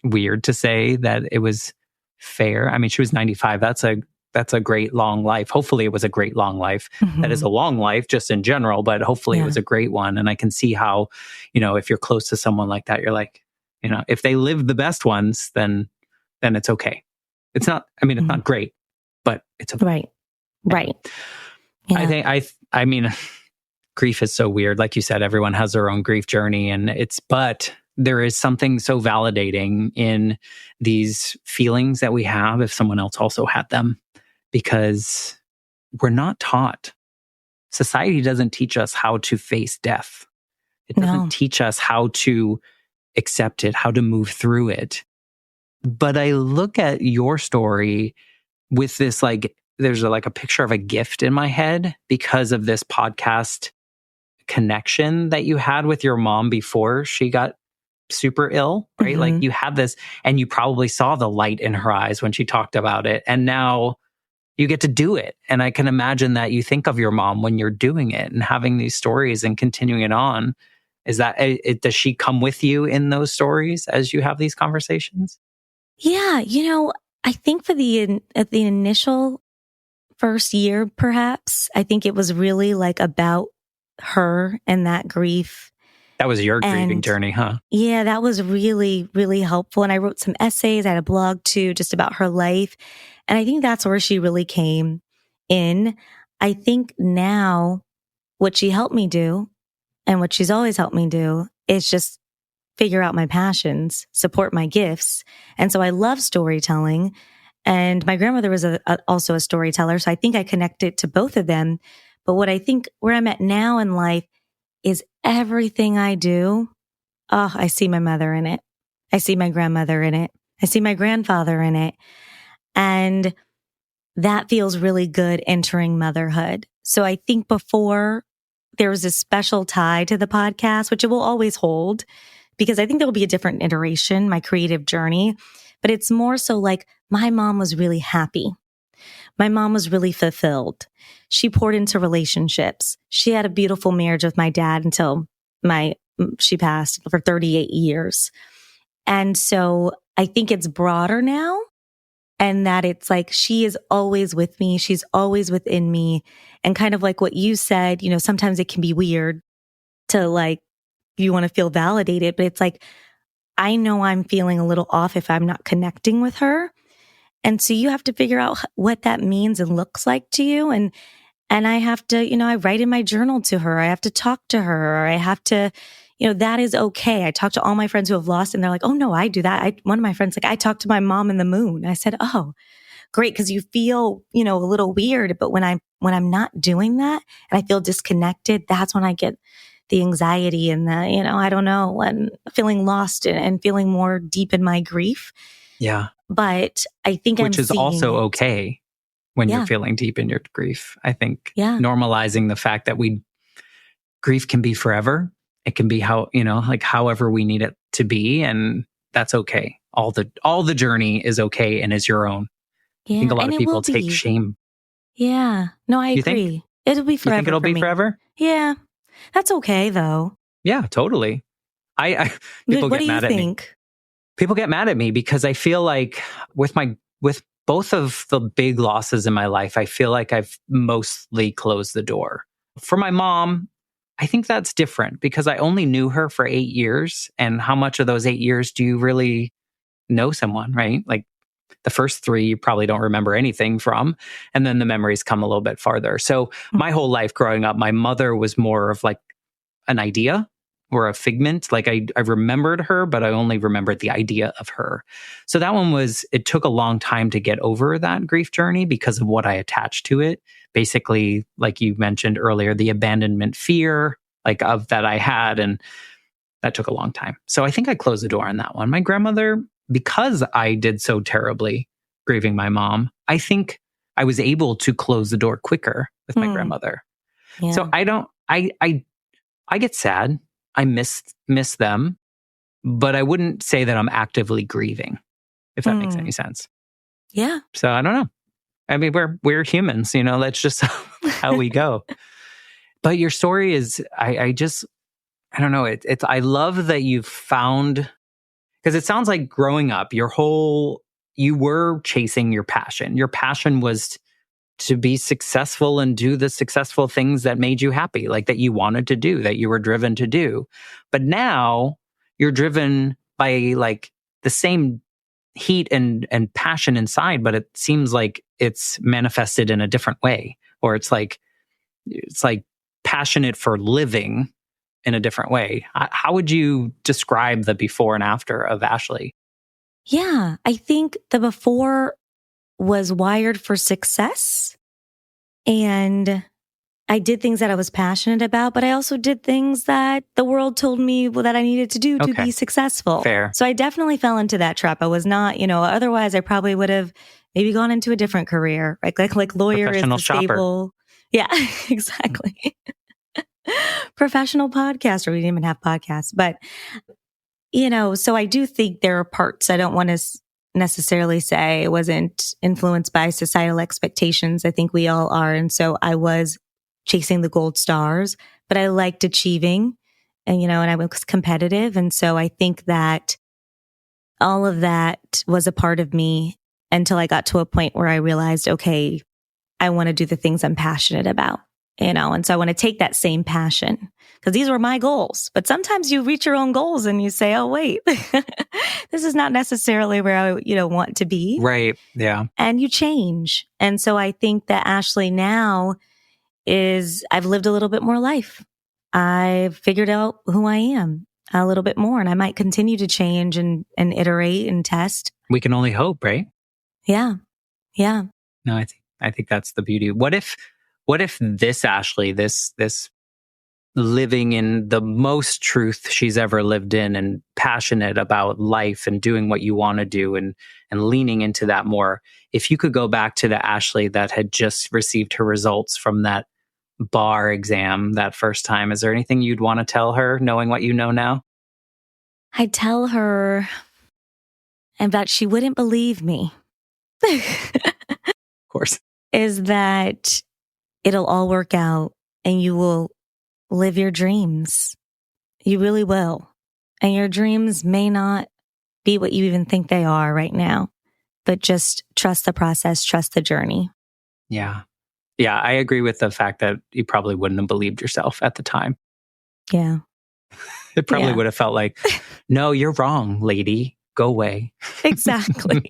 weird to say that it was fair. I mean, she was 95. That's a great long life. Hopefully it was a great long life. That is Mm-hmm. a long life just in general, but hopefully it Yeah. was a great one. And I can see how, if you're close to someone like that, you're like, if they live the best ones, then it's okay. It's not, I mean, it's Mm-hmm. not great, but it's okay. Right. Yeah. Right. I Yeah. think I mean, grief is so weird. Like you said, everyone has their own grief journey but there is something so validating in these feelings that we have if someone else also had them, because we're not taught. Society doesn't teach us how to face death. It doesn't No. teach us how to accept it, how to move through it. But I look at your story with this, like, there's like a picture of a gift in my head because of this podcast connection that you had with your mom before she got super ill, right? Like Mm-hmm. you had this, and you probably saw the light in her eyes when she talked about it. And now you get to do it. And I can imagine that you think of your mom when you're doing it and having these stories and continuing it on. Is that, does she come with you in those stories as you have these conversations? Yeah. I think for at the initial first year, perhaps, I think it was really like about her and that grief. That was your grieving And journey, huh? yeah, that was really, really helpful. And I wrote some essays. I had a blog too, just about her life. And I think that's where she really came in. I think now what she helped me do and what she's always helped me do is just figure out my passions, support my gifts. And so I love storytelling. And my grandmother was also a storyteller. So I think I connected to both of them. But what I think where I'm at now in life is everything I do. Oh, I see my mother in it. I see my grandmother in it. I see my grandfather in it. And that feels really good entering motherhood. So I think before there was a special tie to the podcast, which it will always hold, because I think there will be a different iteration, my creative journey. But it's more so like my mom was really happy. My mom was really fulfilled. She poured into relationships. She had a beautiful marriage with my dad until she passed for 38 years. And so I think it's broader now, and that it's like she is always with me. She's always within me. And kind of like what you said, sometimes it can be weird to like, you want to feel validated, but it's like, I know I'm feeling a little off if I'm not connecting with her. And so you have to figure out what that means and looks like to you. And I have to, I write in my journal to her. I have to talk to her. Or I have to, that is okay. I talk to all my friends who have lost and they're like, oh no, I do that. One of my friends, like, I talked to my mom in the moon. I said, oh, great. Cause you feel, a little weird. But when I'm not doing that and I feel disconnected, that's when I get the anxiety and the, I don't know, and feeling lost and feeling more deep in my grief. Yeah. But I think I'm Which is seeing also it. okay when you're Yeah. feeling deep in your grief. I think Yeah. normalizing the fact that grief can be forever. It can be however we need it to be. And that's okay. All the journey is okay and is your own. I think Yeah. a lot And of it will people take be. shame. Yeah. No, I You think? agree. It'll be You think forever it'll for be me. forever? Yeah. That's okay though. Yeah, totally. I people What get do you mad at me. think? People get mad at me because I feel like with both of the big losses in my life, I feel like I've mostly closed the door. For my mom, I think that's different because I only knew her for 8 years. And how much of those 8 years do you really know someone, right? Like the first 3, you probably don't remember anything from. And then the memories come a little bit farther. So my whole life growing up, my mother was more of like an idea or a figment. Like I remembered her, but I only remembered the idea of her. So that one it took a long time to get over that grief journey because of what I attached to it. Basically, like you mentioned earlier, the abandonment fear of that I had. And that took a long time. So I think I closed the door on that one. My grandmother, because I did so terribly grieving my mom, I think I was able to close the door quicker with my grandmother. Yeah. So I get sad. I miss them, but I wouldn't say that I'm actively grieving, if that makes any sense. Yeah. So I don't know. I mean, we're humans, that's just how we go. But your story is, I don't know. It's I love that you've found, because it sounds like growing up, you were chasing your passion. Your passion was to be successful and do the successful things that made you happy, like that you wanted to do, that you were driven to do. But now you're driven by like the same heat and passion inside, but it seems like it's manifested in a different way, or it's like passionate for living in a different way. How would you describe the before and after of Ashley? Yeah. I think the before was wired for success, and I did things that I was passionate about, but I also did things that the world told me that I needed to do to be successful. Fair. So I definitely fell into that trap. I was not, otherwise I probably would have maybe gone into a different career, like lawyer is Professional the shopper. stable. Yeah, exactly. Professional podcaster. We didn't even have podcasts, but so I do think there are parts I don't want to necessarily say it wasn't influenced by societal expectations. I think we all are. And so I was chasing the gold stars, but I liked achieving and I was competitive. And so I think that all of that was a part of me until I got to a point where I realized, okay, I want to do the things I'm passionate about, and so I want to take that same passion because these were my goals. But sometimes you reach your own goals and you say, oh, wait, this is not necessarily where I, want to be. Right. Yeah. And you change. And so I think that Ashley now I've lived a little bit more life. I've figured out who I am a little bit more, and I might continue to change and iterate and test. We can only hope, right? Yeah. Yeah. No, I think that's the beauty. What if this Ashley, this living in the most truth she's ever lived in and passionate about life and doing what you want to do and leaning into that more, if you could go back to the Ashley that had just received her results from that bar exam that first time, is there anything you'd want to tell her knowing what you know now? I'd tell her, and that she wouldn't believe me. Of course. Is that it'll all work out and you will live your dreams. You really will. And your dreams may not be what you even think they are right now, but just trust the process, trust the journey. Yeah. Yeah, I agree with the fact that you probably wouldn't have believed yourself at the time. Yeah. It probably would have felt like, no, you're wrong, lady. Go away. Exactly.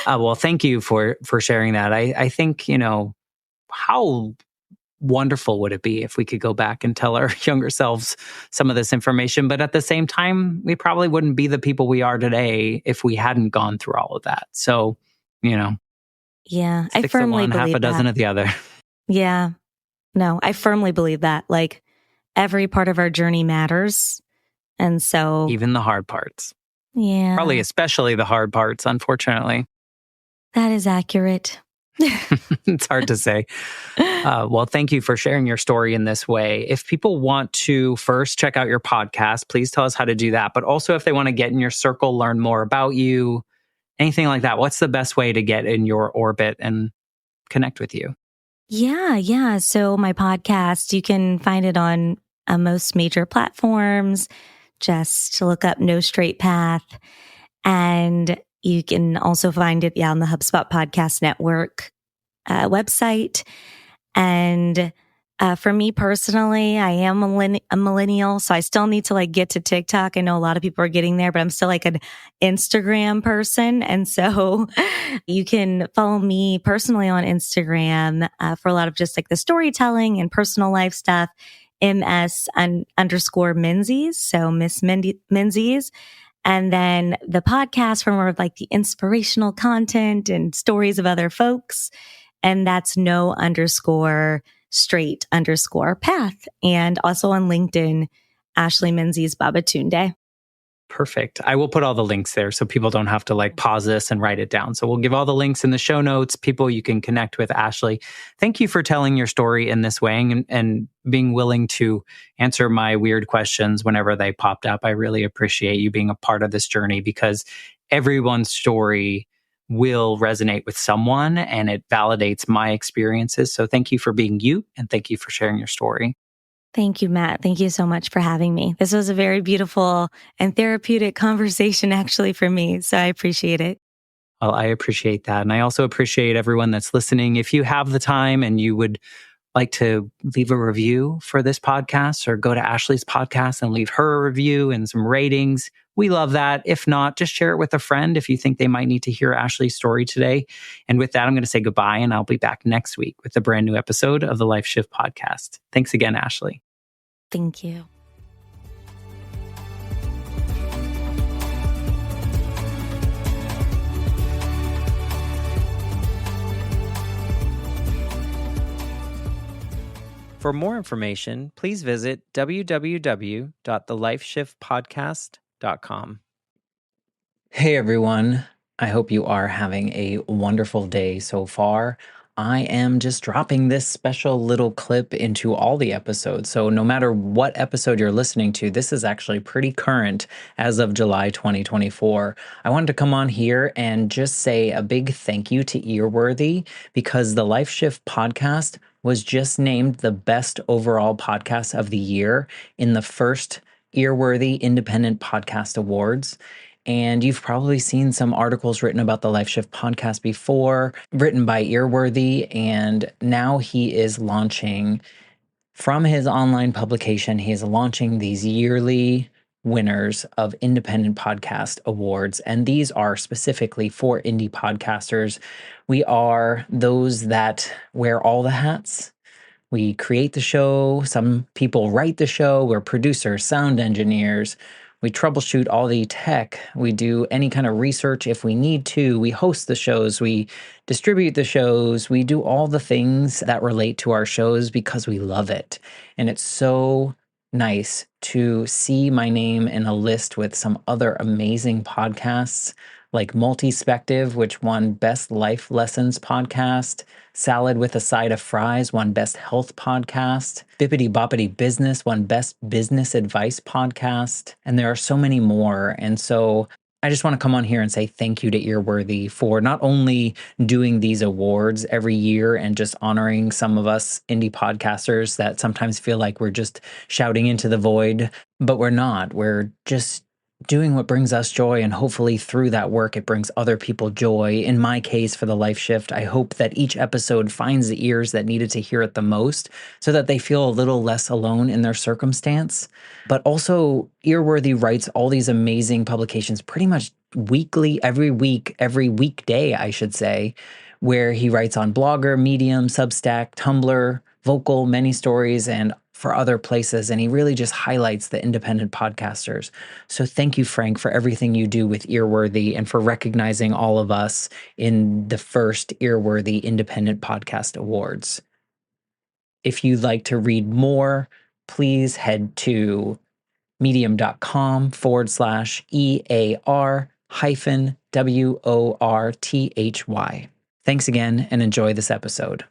Well, thank you for sharing that. I think, how wonderful would it be if we could go back and tell our younger selves some of this information? But at the same time, we probably wouldn't be the people we are today if we hadn't gone through all of that. So, yeah, I firmly believe half a dozen that. of the other. Yeah. No, I firmly believe that. Like, every part of our journey matters. And so, Even the hard parts. yeah, Probably especially the hard parts, unfortunately. that is accurate. It's hard to say. Well, thank you for sharing your story in this way. If people want to first check out your podcast, please tell us how to do that. But also, if they want to get in your circle, learn more about you, anything like that, what's the best way to get in your orbit and connect with you? Yeah. So my podcast, you can find it on most major platforms. Just look up No Straight Path. And you can also find it, on the HubSpot Podcast Network website. And for me personally, I am a millennial, so I still need to get to TikTok. I know a lot of people are getting there, but I'm still an Instagram person. And so you can follow me personally on Instagram for a lot of just the storytelling and personal life stuff, _underscore Menzies. So Miss Menzies. And then the podcast for more of the inspirational content and stories of other folks. And that's no_straight_path. And also on LinkedIn, Ashley Menzies Babatunde. Perfect. I will put all the links there so people don't have to pause this and write it down. So we'll give all the links in the show notes. People, you can connect with Ashley. Thank you for telling your story in this way and being willing to answer my weird questions whenever they popped up. I really appreciate you being a part of this journey because everyone's story will resonate with someone and it validates my experiences. So thank you for being you and thank you for sharing your story. Thank you, Matt. Thank you so much for having me. This was a very beautiful and therapeutic conversation, actually, for me. So I appreciate it. Well, I appreciate that. And I also appreciate everyone that's listening. If you have the time and you would like to leave a review for this podcast or go to Ashley's podcast and leave her a review and some ratings, we love that. If not, just share it with a friend if you think they might need to hear Ashley's story today. And with that, I'm going to say goodbye and I'll be back next week with a brand new episode of the Life Shift Podcast. Thanks again, Ashley. Thank you. For more information, please visit www.thelifeshiftpodcast.com. Hey everyone, I hope you are having a wonderful day so far. I am just dropping this special little clip into all the episodes. So no matter what episode you're listening to, this is actually pretty current as of July 2024. I wanted to come on here and just say a big thank you to Earworthy because the Life Shift podcast was just named the best overall podcast of the year in the first Earworthy Independent Podcast Awards. And you've probably seen some articles written about the Life Shift podcast before, written by Earworthy. And now he is launching, from his online publication, he is launching these yearly winners of Independent Podcast Awards. And these are specifically for indie podcasters. We are those that wear all the hats. We create the show. Some people write the show. We're producers, sound engineers. We troubleshoot all the tech. We do any kind of research if we need to. We host the shows. We distribute the shows. We do all the things that relate to our shows because we love it. And it's so nice to see my name in a list with some other amazing podcasts like Multispective, which won Best Life Lessons Podcast. Salad with a Side of Fries won Best Health Podcast. Bippity Boppity Business won Best Business Advice Podcast. And there are so many more. And so I just want to come on here and say thank you to Earworthy for not only doing these awards every year and just honoring some of us indie podcasters that sometimes feel like we're just shouting into the void, but we're not. We're just doing what brings us joy, and hopefully through that work it brings other people joy. In my case, for the Life Shift, I hope that each episode finds the ears that needed to hear it the most so that they feel a little less alone in their circumstance. But also, Earworthy writes all these amazing publications pretty much weekly, every week, every weekday, I should say, where he writes on Blogger, Medium, Substack, Tumblr, Vocal, Many Stories, and for other places. And he really just highlights the independent podcasters. So thank you, Frank, for everything you do with Earworthy and for recognizing all of us in the first Earworthy Independent Podcast Awards. If you'd like to read more please head to medium.com/EAR-WORTHY. Thanks again and enjoy this episode.